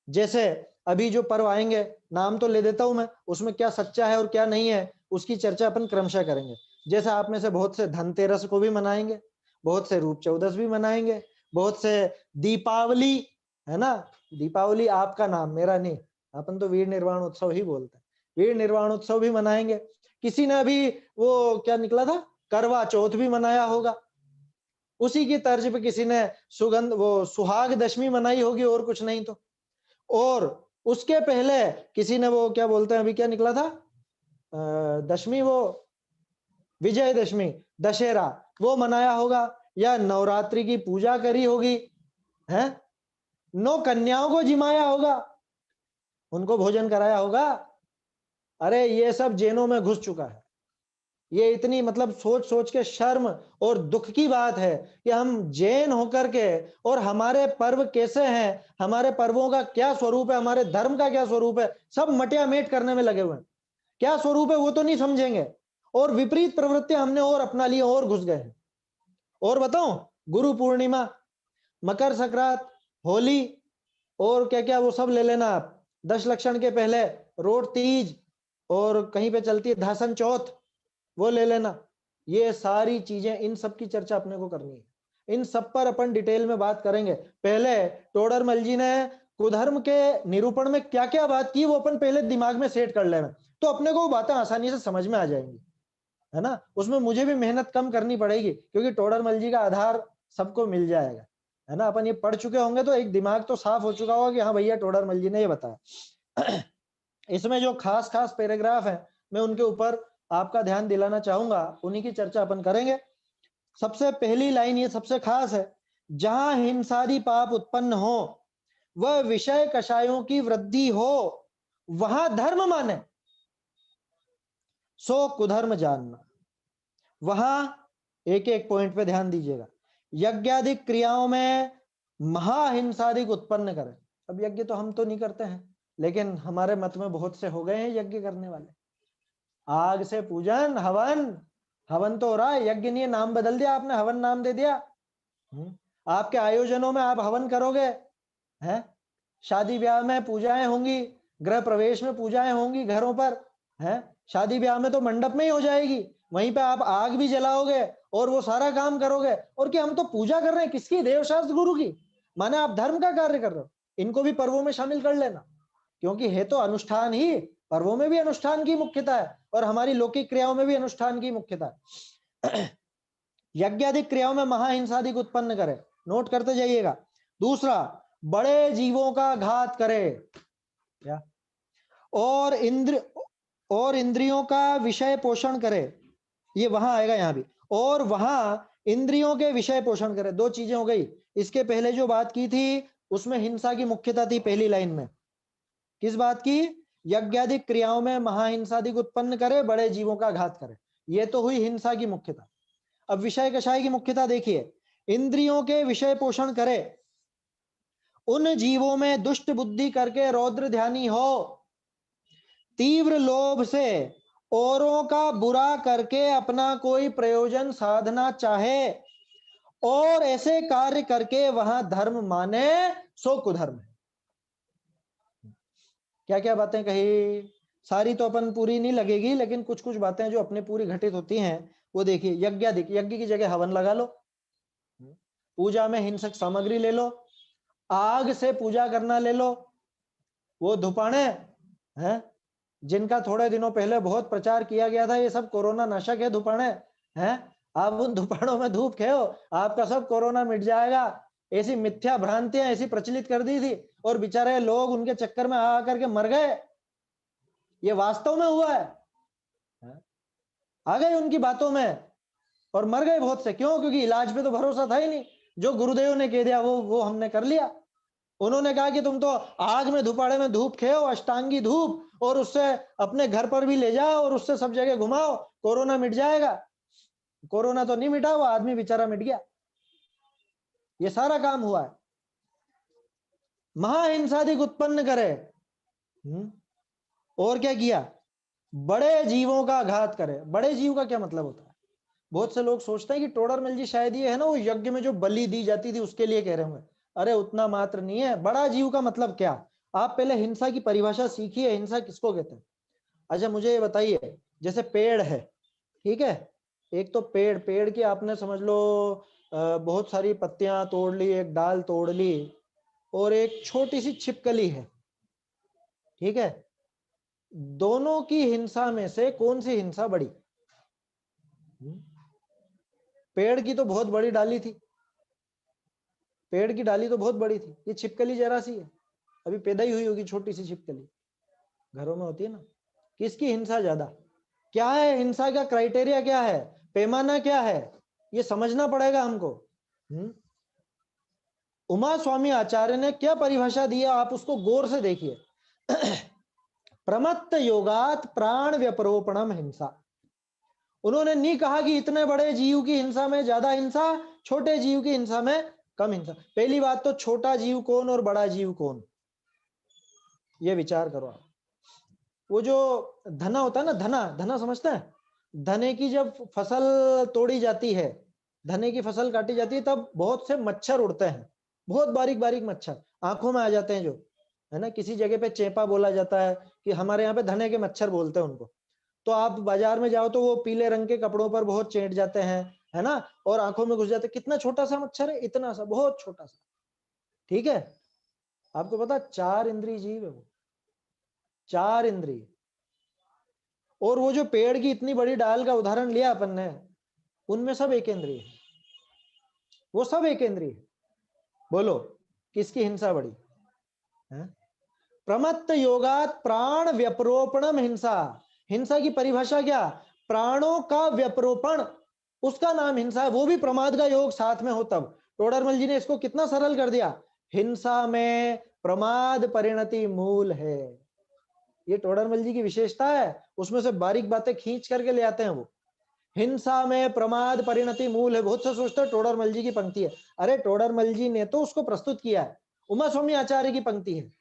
जैसे अभी जो पर्व आएंगे, नाम तो ले देता हूं मैं, उसमें क्या सच्चा है और क्या नहीं है उसकी चर्चा अपन क्रमशः करेंगे। जैसे आप में से बहुत से धनतेरस को भी मनाएंगे, बहुत से रूप चौदस भी मनाएंगे, बहुत से दीपावली, है ना? दीपावली आपका नाम, मेरा नहीं, अपन तो वीर निर्वाण उत्सव ही बोलते हैं, वीर निर्वाण उत्सव भी मनाएंगे। किसी ने अभी वो क्या निकला था, करवा चौथ भी मनाया होगा, उसी की तर्ज पे किसी ने सुहाग दशमी मनाई होगी, और कुछ नहीं तो। और उसके पहले किसी ने वो क्या बोलते हैं, अभी क्या निकला था, दशमी, वो विजयदशमी, दशहरा, वो मनाया होगा, या नवरात्रि की पूजा करी होगी, है? 9 कन्याओं को जिमाया होगा, उनको भोजन कराया होगा। अरे ये सब जैनों में घुस चुका है। ये इतनी मतलब सोच सोच के शर्म और दुख की बात है कि हम जैन होकर के, और हमारे पर्व कैसे हैं, हमारे पर्वों का क्या स्वरूप है, हमारे धर्म का क्या स्वरूप है, सब मटिया मेट करने में लगे हुए हैं। क्या स्वरूप है वो तो नहीं समझेंगे, और विपरीत प्रवृत्ति हमने और अपना ली और घुस गए हैं। और बताओ, गुरु पूर्णिमा, मकर संक्रांत, होली, और क्या क्या वो सब ले लेना आप, 10 लक्षण के पहले रोड तीज, और कहीं पे चलती है धासन चौथ, वो ले लेना। ये सारी चीजें, इन सब की चर्चा अपने को करनी है, इन सब पर अपन डिटेल में बात करेंगे। पहले टोडरमल जी ने कुधर्म के निरूपण में क्या क्या बात की वो अपन पहले दिमाग में सेट कर लेना, तो अपने को वो बातें आसानी से समझ में आ जाएंगी, है ना? उसमें मुझे भी मेहनत कम करनी पड़ेगी, क्योंकि टोडरमल जी का आधार सबको मिल जाएगा, है ना? अपन ये पढ़ चुके होंगे तो एक दिमाग तो साफ हो चुका होगा कि हाँ भैया टोडरमल जी ने ये बताया। इसमें जो खास खास पैराग्राफ है, मैं उनके ऊपर आपका ध्यान दिलाना चाहूंगा, उन्हीं की चर्चा अपन करेंगे। सबसे पहली लाइन ये सबसे खास है, जहां हिंसादि पाप उत्पन्न हो, वह विषय कषायों की वृद्धि हो, वहां धर्म माने सो कुधर्म जानना। वहां एक एक पॉइंट पे ध्यान दीजिएगा। यज्ञाधिक क्रियाओं में महाहिंसादिक उत्पन्न करें। अब यज्ञ तो हम तो नहीं करते हैं, लेकिन हमारे मत में बहुत से हो गए हैं यज्ञ करने वाले। आग से पूजन, हवन, हवन तो हो रहा है, यज्ञ नहीं है, नाम बदल दिया आपने, हवन नाम दे दिया। आपके आयोजनों में आप हवन करोगे, हैं? शादी ब्याह में पूजाएं होंगी, गृह प्रवेश में पूजाएं होंगी घरों पर, हैं? शादी ब्याह में तो मंडप में ही हो जाएगी, वहीं पे आप आग भी जलाओगे और वो सारा काम करोगे। और कि हम तो पूजा कर रहे हैं किसकी? देवशास्त्र गुरु की, माने आप धर्म का कार्य कर रहे हो। इनको भी पर्वों में शामिल कर लेना, क्योंकि है तो अनुष्ठान ही, पर्वों में भी अनुष्ठान की मुख्यता है और हमारी लौकिक क्रियाओं में भी अनुष्ठान की मुख्यता है। यज्ञाधिक क्रियाओं में महाहिंसाधिक उत्पन्न करे, नोट करते जाइएगा। दूसरा, बड़े जीवों का घात करे, क्या? और इंद्रियों का विषय पोषण करे, ये वहां आएगा यहां भी, और वहां इंद्रियों के विषय पोषण करे। 2 चीजें हो गई। इसके पहले जो बात की थी उसमें हिंसा की मुख्यता थी, पहली लाइन में किस बात की? यज्ञाधिक क्रियाओं में महाहिंसाधिक उत्पन्न करे, बड़े जीवों का घात करे, ये तो हुई हिंसा की मुख्यता। अब विषय कषाय की मुख्यता देखिए, इंद्रियों के विषय पोषण करे, उन जीवों में दुष्ट बुद्धि करके रौद्र ध्यानी हो, तीव्र लोभ से औरों का बुरा करके अपना कोई प्रयोजन साधना चाहे, और ऐसे कार्य करके वहां धर्म माने सो कुधर्म है। क्या क्या बातें कही, सारी तो अपन पूरी नहीं लगेगी, लेकिन कुछ कुछ बातें जो अपने पूरी घटित होती हैं वो देखिए। यज्ञाधिक, यज्ञ की जगह हवन लगा लो, पूजा में हिंसक सामग्री ले लो, आग से पूजा करना ले लो, वो धुपाने हैं जिनका थोड़े दिनों पहले बहुत प्रचार किया गया था, ये सब कोरोना नाशक है धुपाने, हैं? आप उन धुपानों में धूप खेओ, आपका सब कोरोना मिट जाएगा। ऐसी मिथ्या भ्रांतियां ऐसी प्रचलित कर दी थी, और बेचारे लोग उनके चक्कर में आ करके मर गए। ये वास्तव में हुआ है, आ गए उनकी बातों में और मर गए बहुत से। क्यों? क्योंकि इलाज पे तो भरोसा था ही नहीं। जो गुरुदेव ने कह दिया वो हमने कर लिया। उन्होंने कहा कि तुम तो आग में धुपाड़े में धूप खेओ, अष्टांगी धूप, और उससे अपने घर पर भी ले जाओ और उससे सब जगह घुमाओ, कोरोना मिट जाएगा। कोरोना तो नहीं मिटा, वो आदमी बेचारा मिट गया। ये सारा काम हुआ है। महाहिंसाधिक उत्पन्न करे, और क्या किया? बड़े जीवों का घात करे। बड़े जीव का क्या मतलब होता है? बहुत से लोग सोचते हैं कि टोडरमल जी शायद ये है ना, वो यज्ञ में जो बलि दी जाती थी उसके लिए कह रहे होंगे। अरे उतना मात्र नहीं है। बड़ा जीव का मतलब क्या? आप पहले हिंसा की परिभाषा सीखिए, हिंसा किसको कहते हैं। अच्छा मुझे ये बताइए, जैसे पेड़ है, ठीक है, एक तो पेड़ की आपने समझ लो बहुत सारी पत्तियां तोड़ ली, एक डाल तोड़ ली, और एक छोटी सी छिपकली है, ठीक है, दोनों की हिंसा में से कौन सी हिंसा बड़ी? पेड़ की तो बहुत बड़ी डाली थी, पेड़ की डाली तो बहुत बड़ी थी। ये छिपकली जरा सी है, अभी पैदा ही हुई होगी, छोटी सी छिपकली, घरों में होती है ना। किसकी हिंसा ज्यादा? क्या है हिंसा का क्राइटेरिया? क्या है पैमाना? क्या है ये समझना पड़ेगा हमको। उमा स्वामी आचार्य ने क्या परिभाषा दी है, आप उसको गौर से देखिए। प्रमत्त योगात प्राण व्यपरोपणम हिंसा। उन्होंने नहीं कहा कि इतने बड़े जीव की हिंसा में ज्यादा हिंसा, छोटे जीव की हिंसा में कम हिंसा। पहली बात तो छोटा जीव कौन और बड़ा जीव कौन, ये विचार करो आप। वो जो धना होता है ना, धना समझते हैं? धने की जब फसल तोड़ी जाती है, धने की फसल काटी जाती है, तब बहुत से मच्छर उड़ते हैं, बहुत बारीक बारीक मच्छर आंखों में आ जाते हैं, जो है ना, किसी जगह पे चेपा बोला जाता है, कि हमारे यहाँ पे धने के मच्छर बोलते हैं उनको। तो आप बाजार में जाओ तो वो पीले रंग के कपड़ों पर बहुत चेट जाते हैं, है ना, और आंखों में घुस जाते हैं। कितना छोटा सा मच्छर है, इतना सा, बहुत छोटा सा, ठीक है। आपको पता 4 इंद्रिय जीव है वो, 4 इंद्रिय। और वो जो पेड़ की इतनी बड़ी डाल का उदाहरण लिया अपन ने, उनमें सब एक इंद्रिय है, वो सब एक इंद्रिय है। बोलो किसकी हिंसा बड़ी है? प्रमत्त योगात प्राण व्यपरोपणम हिंसा। हिंसा की परिभाषा क्या? प्राणों का व्यपरोपण, उसका नाम हिंसा है। वो भी प्रमाद का योग साथ में हो तब। टोडरमल जी ने इसको कितना सरल कर दिया। हिंसा में प्रमाद परिणति मूल है, ये टोडरमल जी की विशेषता है। उसमें से बारीक बातें खींच करके ले आते हैं वो। हिंसा में प्रमाद परिणति मूल है। बहुत से सोचते हैं टोडरमल जी की पंक्ति है। अरे टोडरमल जी ने तो उसको प्रस्तुत किया है, उमा स्वामी आचार्य की पंक्ति है।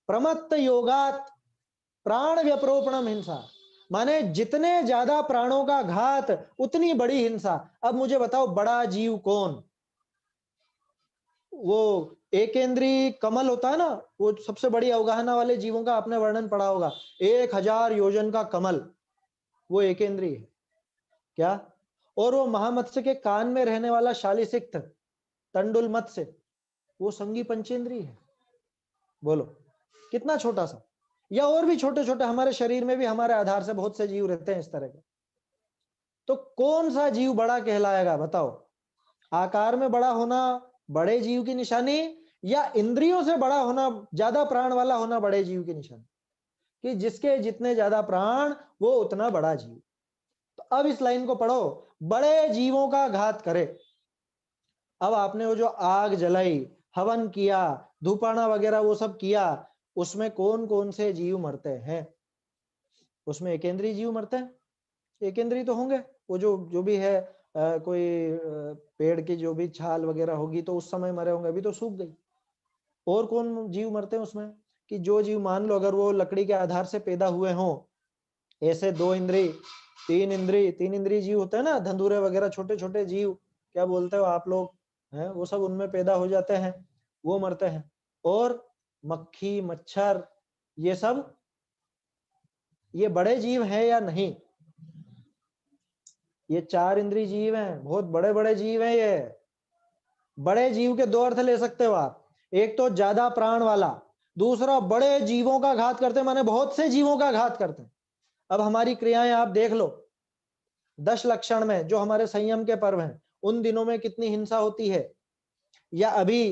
प्रमत्त योगात प्राण व्यपरोपणम हिंसा, माने जितने ज्यादा प्राणों का घात उतनी बड़ी हिंसा। अब मुझे बताओ बड़ा जीव कौन? वो एकेंद्रीय कमल होता है ना, वो सबसे बड़ी अवगाहना वाले जीवों का आपने वर्णन पढ़ा होगा, 1000 योजन का कमल, वो एकेंद्रीय है क्या? और वो महामत्स्य के कान में रहने वाला शालिसिक्त तंडुल मत्स्य, वो संगी पंचेंद्रीय है। बोलो कितना छोटा सा। या और भी छोटे छोटे हमारे शरीर में भी हमारे आधार से बहुत से जीव रहते हैं इस तरह के। तो कौन सा जीव बड़ा कहलाएगा बताओ? आकार में बड़ा होना बड़े जीव की निशानी, या इंद्रियों से बड़ा होना, ज्यादा प्राण वाला होना बड़े जीव की निशानी? कि जिसके जितने ज्यादा प्राण वो उतना बड़ा जीव। तो अब इस लाइन को पढ़ो, बड़े जीवों का घात करे। अब आपने वो जो आग जलाई, हवन किया, धूपाना वगैरह वो सब किया, उसमें कौन कौन से जीव मरते हैं? उसमें एकेंद्रीय जीव मरते हैं, एकेंद्रीय तो होंगे। वो जो जो भी है कोई पेड़ की जो भी छाल वगैरह होगी तो उस समय मरे होंगे, अभी तो सूख गई। और कौन जीव मरते हैं उसमें? कि जो जीव मान लो अगर वो लकड़ी के आधार से पैदा हुए हों, ऐसे 2 इंद्रिय 3 इंद्रिय, 3 इंद्रिय जीव होते हैं ना, धंधुरे वगैरह छोटे छोटे जीव, क्या बोलते हो आप लोग, हैं वो सब उनमें पैदा हो जाते हैं, वो मरते हैं। और मक्खी मच्छर ये सब, ये बड़े जीव हैं या नहीं? ये 4 इंद्रिय जीव हैं, बहुत बड़े बड़े जीव हैं ये। बड़े जीव के 2 अर्थ ले सकते हो आप, एक तो ज्यादा प्राण वाला, दूसरा बड़े जीवों का घात करते माने बहुत से जीवों का घात करते हैं। अब हमारी क्रियाएं आप देख लो, 10 लक्षण में जो हमारे संयम के पर्व हैं, उन दिनों में कितनी हिंसा होती है। या अभी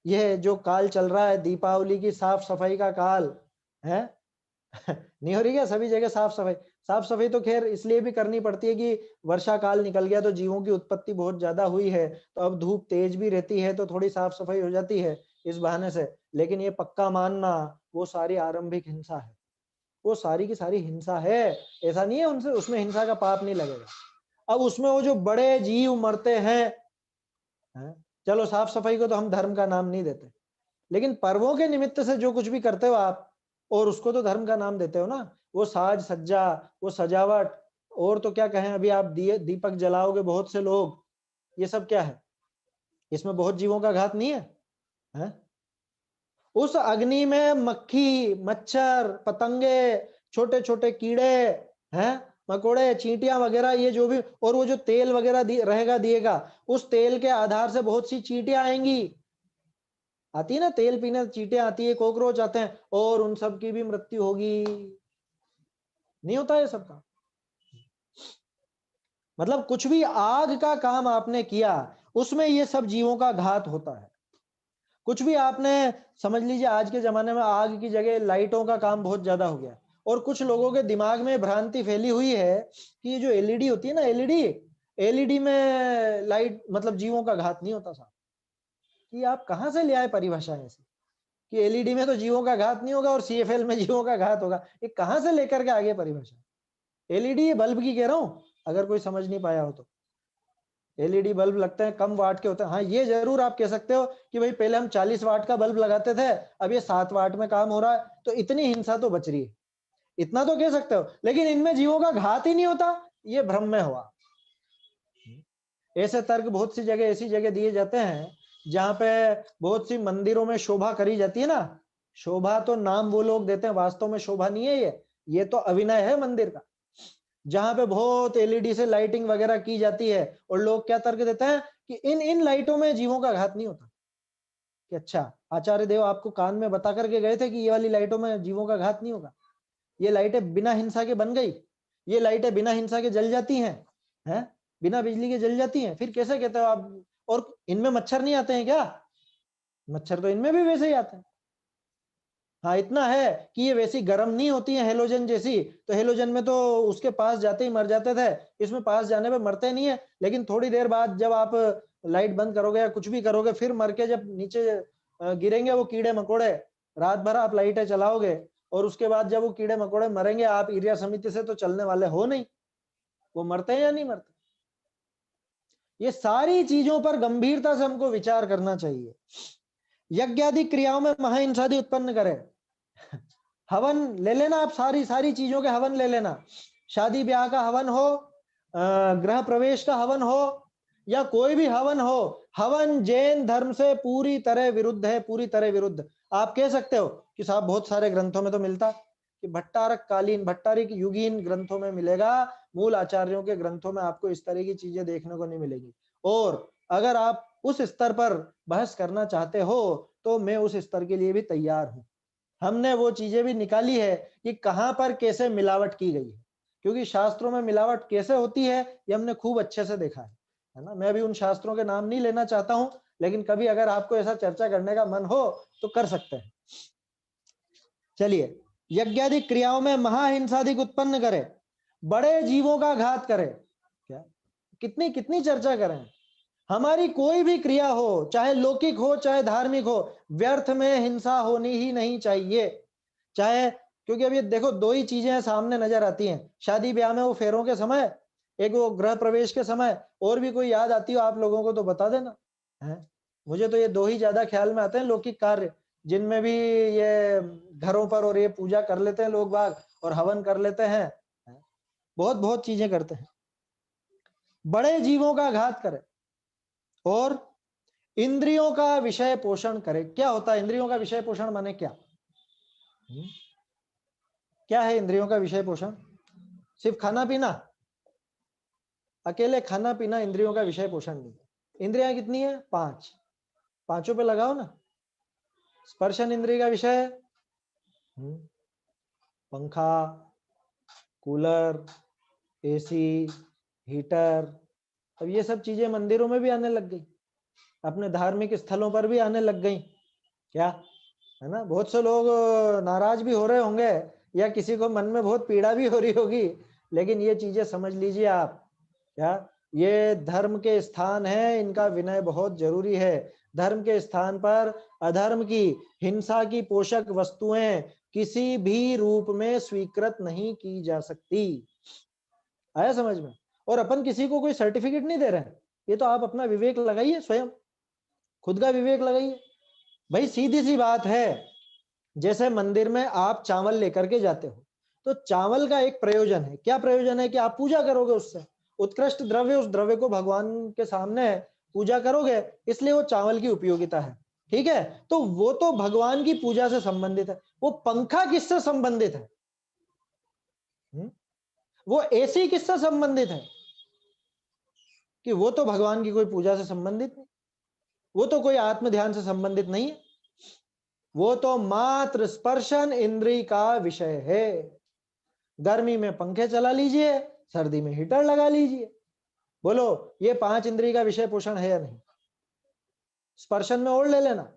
यह जो काल चल रहा है दीपावली की साफ सफाई का काल है नहीं हो रही क्या सभी जगह साफ सफाई? साफ सफाई तो खैर इसलिए भी करनी पड़ती है कि वर्षा काल निकल गया तो जीवों की उत्पत्ति बहुत ज्यादा हुई है, तो अब धूप तेज भी रहती है तो थोड़ी साफ सफाई हो जाती है इस बहाने से। लेकिन ये पक्का मानना वो सारी आरंभिक हिंसा है, वो सारी की सारी हिंसा है। ऐसा नहीं है उनसे उसमें हिंसा का पाप नहीं लगेगा। अब उसमें वो जो बड़े जीव मरते हैं, चलो साफ सफाई को तो हम धर्म का नाम नहीं देते, लेकिन पर्वों के निमित्त से जो कुछ भी करते हो आप, और उसको तो धर्म का नाम देते हो ना। वो साज सज्जा, वो सजावट, और तो क्या कहें, अभी आप दिए दीपक जलाओगे बहुत से लोग, ये सब क्या है? इसमें बहुत जीवों का घात नहीं है? उस अग्नि में मक्खी, मच्छर, पतंगे, छोटे छोटे कीड़े हैं, मकोड़े, चींटियां वगैरह, ये जो भी, और वो जो तेल वगैरह रहेगा दिएगा, उस तेल के आधार से बहुत सी चींटियां आएंगी, आती है ना, तेल पीने चींटियां आती है, कॉकरोच आते हैं, और उन सब की भी मृत्यु होगी। नहीं होता है सबका? मतलब कुछ भी आग का काम आपने किया उसमें ये सब जीवों का घात होता है। कुछ भी आपने, समझ लीजिए आज के जमाने में आग की जगह लाइटों का काम बहुत ज्यादा हो गया, और कुछ लोगों के दिमाग में भ्रांति फैली हुई है कि ये जो एलईडी होती है ना, एलईडी, एलईडी में लाइट मतलब जीवों का घात नहीं होता। साहब, कि आप कहां से ले आए परिभाषा ऐसी कि एलईडी में तो जीवों का घात नहीं होगा और सीएफएल में जीवों का घात होगा? ये कहां से लेकर के आगे परिभाषा? एलईडी बल्ब की कह रहा हूं, अगर कोई समझ नहीं पाया हो तो। एलईडी बल्ब लगते हैं, कम वाट के होते हैं। हाँ, ये जरूर आप कह सकते हो कि भाई पहले हम 40 वाट का बल्ब लगाते थे, अब ये 7 वाट में काम हो रहा है, तो इतनी हिंसा तो बच रही है, इतना तो कह सकते हो। लेकिन इनमें जीवों का घात ही नहीं होता, ये भ्रम में हुआ। ऐसे तर्क बहुत सी जगह, ऐसी जगह दिए जाते हैं जहां पे बहुत सी मंदिरों में शोभा करी जाती है ना। शोभा तो नाम वो लोग देते हैं, वास्तव में शोभा नहीं है ये तो अभिनय है मंदिर का। जहां पे बहुत एलईडी से लाइटिंग वगैरह की जाती है, और लोग क्या तर्क देते हैं कि इन इन लाइटों में जीवों का घात नहीं होता। कि अच्छा, आचार्य देव आपको कान में बता करके गए थे कि ये वाली लाइटों में जीवों का घात नहीं होगा? ये लाइटें बिना हिंसा के बन गई, ये लाइटें बिना हिंसा के जल जाती हैं, बिना बिजली के जल जाती हैं, फिर कैसे कहते हो आप? और इनमें मच्छर नहीं आते हैं क्या? मच्छर तो इनमें भी वैसे ही आते हैं। हाँ, इतना है कि ये वैसी गर्म नहीं होती है हेलोजन जैसी, तो हेलोजन में तो उसके पास जाते ही मर जाते थे, इसमें पास जाने पे मरते नहीं है, लेकिन थोड़ी देर बाद जब आप लाइट बंद करोगे या कुछ भी करोगे, फिर मर के जब नीचे गिरेंगे वो कीड़े मकोड़े, रात भर आप लाइटें चलाओगे, और उसके बाद जब वो कीड़े मकोड़े मरेंगे, आप ईर्ष्या समिति से तो चलने वाले हो नहीं, वो मरते हैं या नहीं मरते? ये सारी चीजों पर गंभीरता से हमको विचार करना चाहिए। यज्ञ आदि क्रियाओं में महाहिंसादि उत्पन्न करे। हवन ले लेना आप, सारी सारी चीजों के हवन ले लेना। शादी ब्याह का हवन हो, गृह प्रवेश का हवन हो, या कोई भी हवन हो, हवन जैन धर्म से पूरी तरह विरुद्ध है, पूरी तरह विरुद्ध। आप कह सकते हो कि साहब बहुत सारे ग्रंथों में तो मिलता, कि भट्टारक कालीन, भट्टारिक युगीन ग्रंथों में मिलेगा, मूल आचार्यों के ग्रंथों में आपको इस तरह की चीजें देखने को नहीं मिलेगी। और अगर आप उस स्तर पर बहस करना चाहते हो तो मैं उस स्तर के लिए भी तैयार हूं। हमने वो चीजें भी निकाली है कि कहां पर कैसे मिलावट की गई है, क्योंकि शास्त्रों में मिलावट कैसे होती है ये हमने खूब अच्छे से देखा है ना। मैं अभी उन शास्त्रों के नाम नहीं लेना चाहता हूं, लेकिन कभी अगर आपको ऐसा चर्चा करने का मन हो तो कर सकते हैं। चलिए, यज्ञादि क्रियाओं में महाहिंसादिक उत्पन्न करे, बड़े जीवों का घात करे। क्या कितनी कितनी चर्चा करें? हमारी कोई भी क्रिया हो, चाहे लौकिक हो चाहे धार्मिक हो, व्यर्थ में हिंसा होनी ही नहीं चाहिए। चाहे, क्योंकि अब ये देखो दो ही चीजें सामने नजर आती हैं, शादी ब्याह में वो फेरों के समय, एक वो गृह प्रवेश के समय, और भी कोई याद आती हो आप लोगों को तो बता देना है। मुझे तो ये दो ही ज्यादा ख्याल में आते हैं लौकिक कार्य, जिनमें भी ये घरों पर और ये पूजा कर लेते हैं लोग बाग, और हवन कर लेते हैं, बहुत बहुत चीजें करते हैं। बड़े जीवों का घात करे और इंद्रियों का विषय पोषण करे। क्या होता है इंद्रियों का विषय पोषण? माने क्या? क्या है इंद्रियों का विषय पोषण? सिर्फ खाना पीना? अकेले खाना पीना इंद्रियों का विषय पोषण नहीं है। इंद्रियां कितनी है? 5। पांचों पे लगाओ ना। स्पर्शन इंद्रिय का विषय पंखा, कूलर, एसी, हीटर। अब ये सब चीजें मंदिरों में भी आने लग गई। अपने धार्मिक स्थलों पर भी आने लग गई क्या, है ना। बहुत से लोग नाराज भी हो रहे होंगे या किसी को मन में बहुत पीड़ा भी हो रही होगी, लेकिन ये चीजें समझ लीजिए आप, क्या ये धर्म के स्थान है, इनका विनय बहुत जरूरी है। धर्म के स्थान पर अधर्म की, हिंसा की पोषक वस्तुएं किसी भी रूप में स्वीकृत नहीं की जा सकती। आया समझ में। और अपन किसी को कोई सर्टिफिकेट नहीं दे रहे हैं, ये तो आप अपना विवेक लगाइए, स्वयं खुद का विवेक लगाइए। भाई सीधी सी बात है, जैसे मंदिर में आप चावल लेकर के जाते हो, तो चावल का एक प्रयोजन है। क्या प्रयोजन है? कि आप पूजा करोगे, उससे उत्कृष्ट द्रव्य, उस द्रव्य को भगवान के सामने पूजा करोगे, इसलिए वो चावल की उपयोगिता है। ठीक है, तो वो तो भगवान की पूजा से संबंधित है। वो पंखा किससे संबंधित है? वो एसी किससे संबंधित है? कि वो तो भगवान की कोई पूजा से संबंधित नहीं, वो तो कोई आत्म ध्यान से संबंधित नहीं है, वो तो मात्र स्पर्शन इंद्रिय का विषय है। गर्मी में पंखे चला लीजिए, सर्दी में हीटर लगा लीजिए, बोलो ये 5 इंद्रिय का विषय पोषण है या नहीं? स्पर्शन में और ले लेना,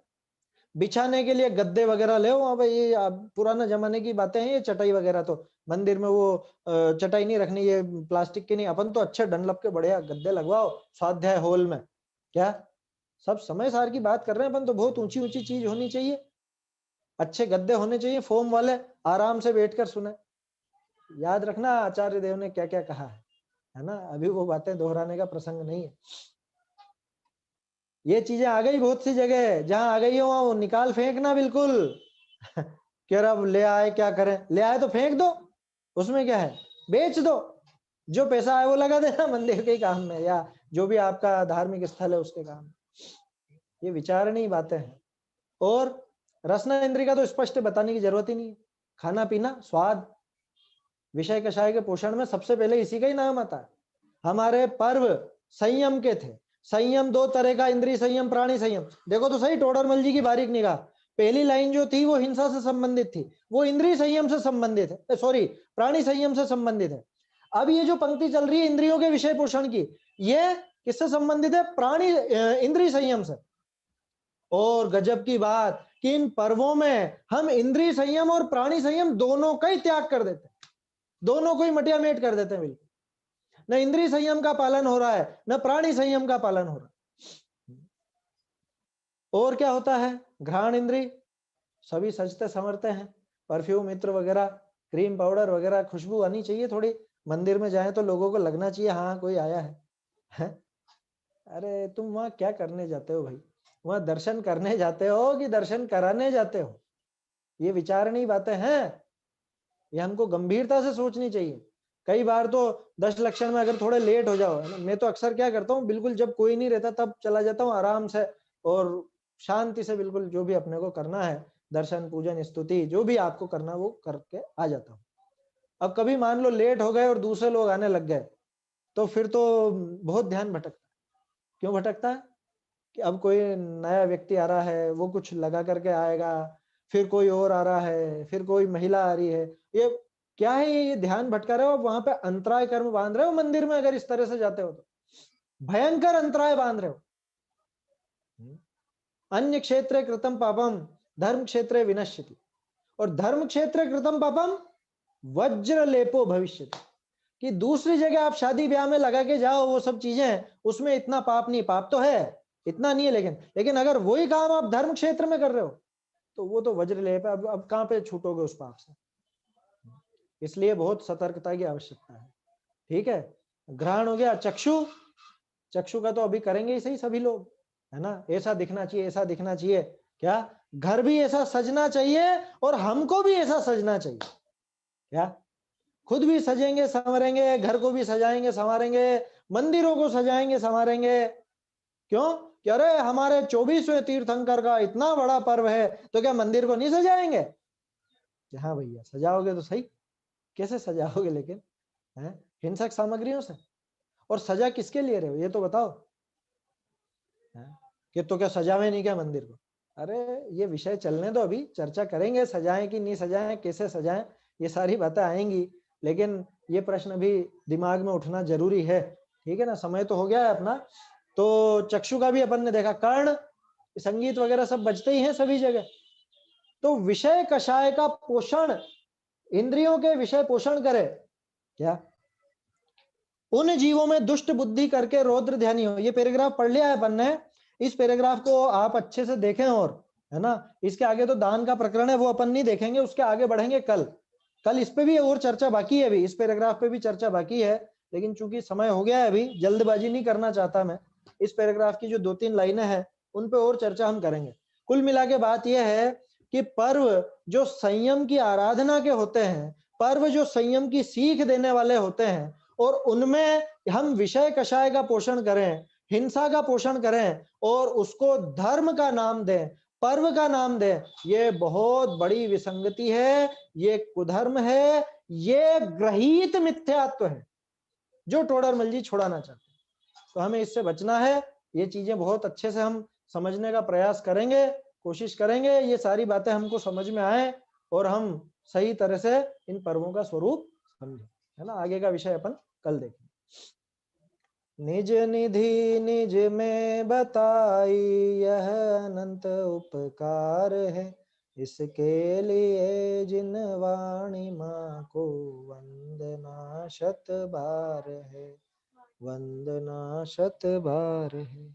बिछाने के लिए गद्दे वगैरह ले, वहां पे ये पुराना जमाने की बातें हैं, ये चटाई वगैरह तो मंदिर में वो चटाई नहीं रखनी, ये प्लास्टिक की नहीं, अपन तो अच्छे डनलप के बढ़िया गद्दे लगवाओ स्वाध्याय हॉल में। क्या सब समय सार की बात कर रहे हैं अपन तो, बहुत ऊंची ऊंची चीज होनी चाहिए, अच्छे गद्दे होने चाहिए फोम वाले, आराम से बैठकर सुने। याद रखना आचार्य देव ने क्या क्या कहा है ना। अभी वो बातें दोहराने का प्रसंग नहीं है। ये चीजें आ गई बहुत सी जगह, जहां आ गई हो वहां निकाल फेंकना बिल्कुल। क्या अब ले आए क्या करें, ले आए तो फेंक दो, उसमें क्या है, बेच दो, जो पैसा आए वो लगा देना मंदिर के काम में, या जो भी आपका धार्मिक स्थल है उसके काम में। ये विचारणीय बातें हैं। और रसना इंद्रिय का तो स्पष्ट बताने की जरूरत ही नहीं है। खाना पीना स्वाद विषय कषाय के पोषण में सबसे पहले इसी का ही नाम आता है। हमारे पर्व संयम के थे। संयम 2 तरह का, इंद्रिय संयम, प्राणी संयम। देखो तो सही टोडरमल जी की बारीक निगाह, पहली लाइन जो थी वो हिंसा से संबंधित थी, वो इंद्रिय संयम से संबंधित है, सॉरी प्राणी संयम से संबंधित है। अब ये जो पंक्ति चल रही है इंद्रियों के विषय पोषण की, ये किससे संबंधित है? प्राणी इंद्रिय संयम से। और गजब की बात कि इन पर्वों में हम इंद्रिय संयम और प्राणी संयम दोनों का ही त्याग कर देते हैं, दोनों को ही मटियामेट कर देते हैं बिल्कुल। न इंद्रिय संयम का पालन हो रहा है, न प्राणी संयम का पालन हो रहा है। और क्या होता है? घ्राण इंद्रिय, सभी सजते संवरते हैं, परफ्यूम इत्र वगैरह, क्रीम पाउडर वगैरह, खुशबू आनी चाहिए थोड़ी, मंदिर में जाए तो लोगों को लगना चाहिए हाँ कोई आया है? अरे तुम वहां क्या करने जाते हो भाई? वहां दर्शन करने जाते हो कि दर्शन कराने जाते हो? ये विचारणीय बातें हैं, ये हमको गंभीरता से सोचनी चाहिए। कई बार तो 10 लक्षण में अगर थोड़े लेट हो जाओ, मैं तो अक्सर क्या करता हूँ, बिल्कुल जब कोई नहीं रहता तब चला जाता हूँ आराम से, और शांति से बिल्कुल जो भी अपने को करना है, दर्शन पूजन स्तुति जो भी आपको करना वो करके आ जाता हूँ। अब कभी मान लो लेट हो गए और दूसरे लोग आने लग गए, तो फिर तो बहुत ध्यान भटकता है। क्यों भटकता है? कि अब कोई नया व्यक्ति आ रहा है, वो कुछ लगा करके आएगा, फिर कोई और आ रहा है, फिर कोई महिला आ रही है, ये क्या है? ये ध्यान भटका रहे हो, वहां पे अंतराय कर्म बांध रहे हो मंदिर में। अगर इस तरह से जाते हो तो भयंकर अंतराय बांध रहे हो। अन्य क्षेत्रे कृतम पापम धर्म क्षेत्रे विनश्यति, और धर्म क्षेत्रे कृतम पापम वज्र लेपो भविष्यति। कि दूसरी जगह आप शादी ब्याह में लगा के जाओ वो सब चीजें, उसमें इतना पाप नहीं, पाप तो है इतना नहीं है, लेकिन अगर वही काम आप धर्म क्षेत्र में कर रहे हो तो वो तो वज्र लेप है। अब कहां पे छूटोगे उस पाप से? इसलिए बहुत सतर्कता की आवश्यकता है। ठीक है, ग्रहण हो गया। चक्षु, चक्षु का तो अभी करेंगे ही सही सभी लोग, है ना। ऐसा दिखना चाहिए, ऐसा दिखना चाहिए, क्या घर भी ऐसा सजना चाहिए और हमको भी ऐसा सजना चाहिए। क्या खुद भी सजेंगे संवरेंगे, घर को भी सजाएंगे संवारेंगे, मंदिरों को सजाएंगे संवारेंगे। क्यों? कि अरे हमारे 24वें तीर्थंकर का इतना बड़ा पर्व है, तो क्या मंदिर को नहीं सजाएंगे? हाँ भैया सजाओगे तो सही, कैसे सजाओगे लेकिन? है हिंसक सामग्रियों से। और सजा किसके लिए रहे हो ये तो बताओ? है? कि तो क्या सजावे नहीं क्या मंदिर को? अरे ये विषय चलने दो, अभी चर्चा करेंगे सजाएं कि नहीं सजाएं, कैसे सजाएं, ये सारी बातें आएंगी। लेकिन ये प्रश्न भी दिमाग में उठना जरूरी है। ठीक है ना, समय तो हो गया है अपना, तो चक्षु का भी अपन ने देखा, कर्ण, संगीत वगैरह सब बजते ही हैं सभी जगह। तो विषय कषाय का पोषण, इंद्रियों के विषय पोषण करे क्या? उन जीवों में दुष्ट बुद्धि करके रौद्र ध्यानी हो। ये पैराग्राफ पढ़ लिया है अपन ने, इस पैराग्राफ को आप अच्छे से देखें, और है ना, इसके आगे तो दान का प्रकरण है, वो अपन नहीं देखेंगे, उसके आगे बढ़ेंगे कल इस पे भी और चर्चा बाकी है, अभी इस पैराग्राफ पे भी चर्चा बाकी है, लेकिन चूंकि समय हो गया है, अभी जल्दबाजी नहीं करना चाहता मैं। इस पैराग्राफ की जो 2-3 लाइनें हैं उन पे और चर्चा हम करेंगे। कुल मिला के बात यह है कि पर्व जो संयम की आराधना के होते हैं, पर्व जो संयम की सीख देने वाले होते हैं, और उनमें हम विषय कषाय का पोषण करें, हिंसा का पोषण करें और उसको धर्म का नाम दें, पर्व का नाम दें, ये बहुत बड़ी विसंगति है, ये कुधर्म है, ये ग्रहीत मिथ्यात्व है जो टोडरमल जी छुड़ाना चाहते हैं। तो हमें इससे बचना है। ये चीजें बहुत अच्छे से हम समझने का प्रयास करेंगे, कोशिश करेंगे ये सारी बातें हमको समझ में आए और हम सही तरह से इन पर्वों का स्वरूप समझें, है ना। आगे का विषय अपन कल देखें। निज निधि निज में बताई यह अनंत उपकार है, इसके लिए जिन वाणी माँ को वंदना शत बार है, वंदना शत बार है।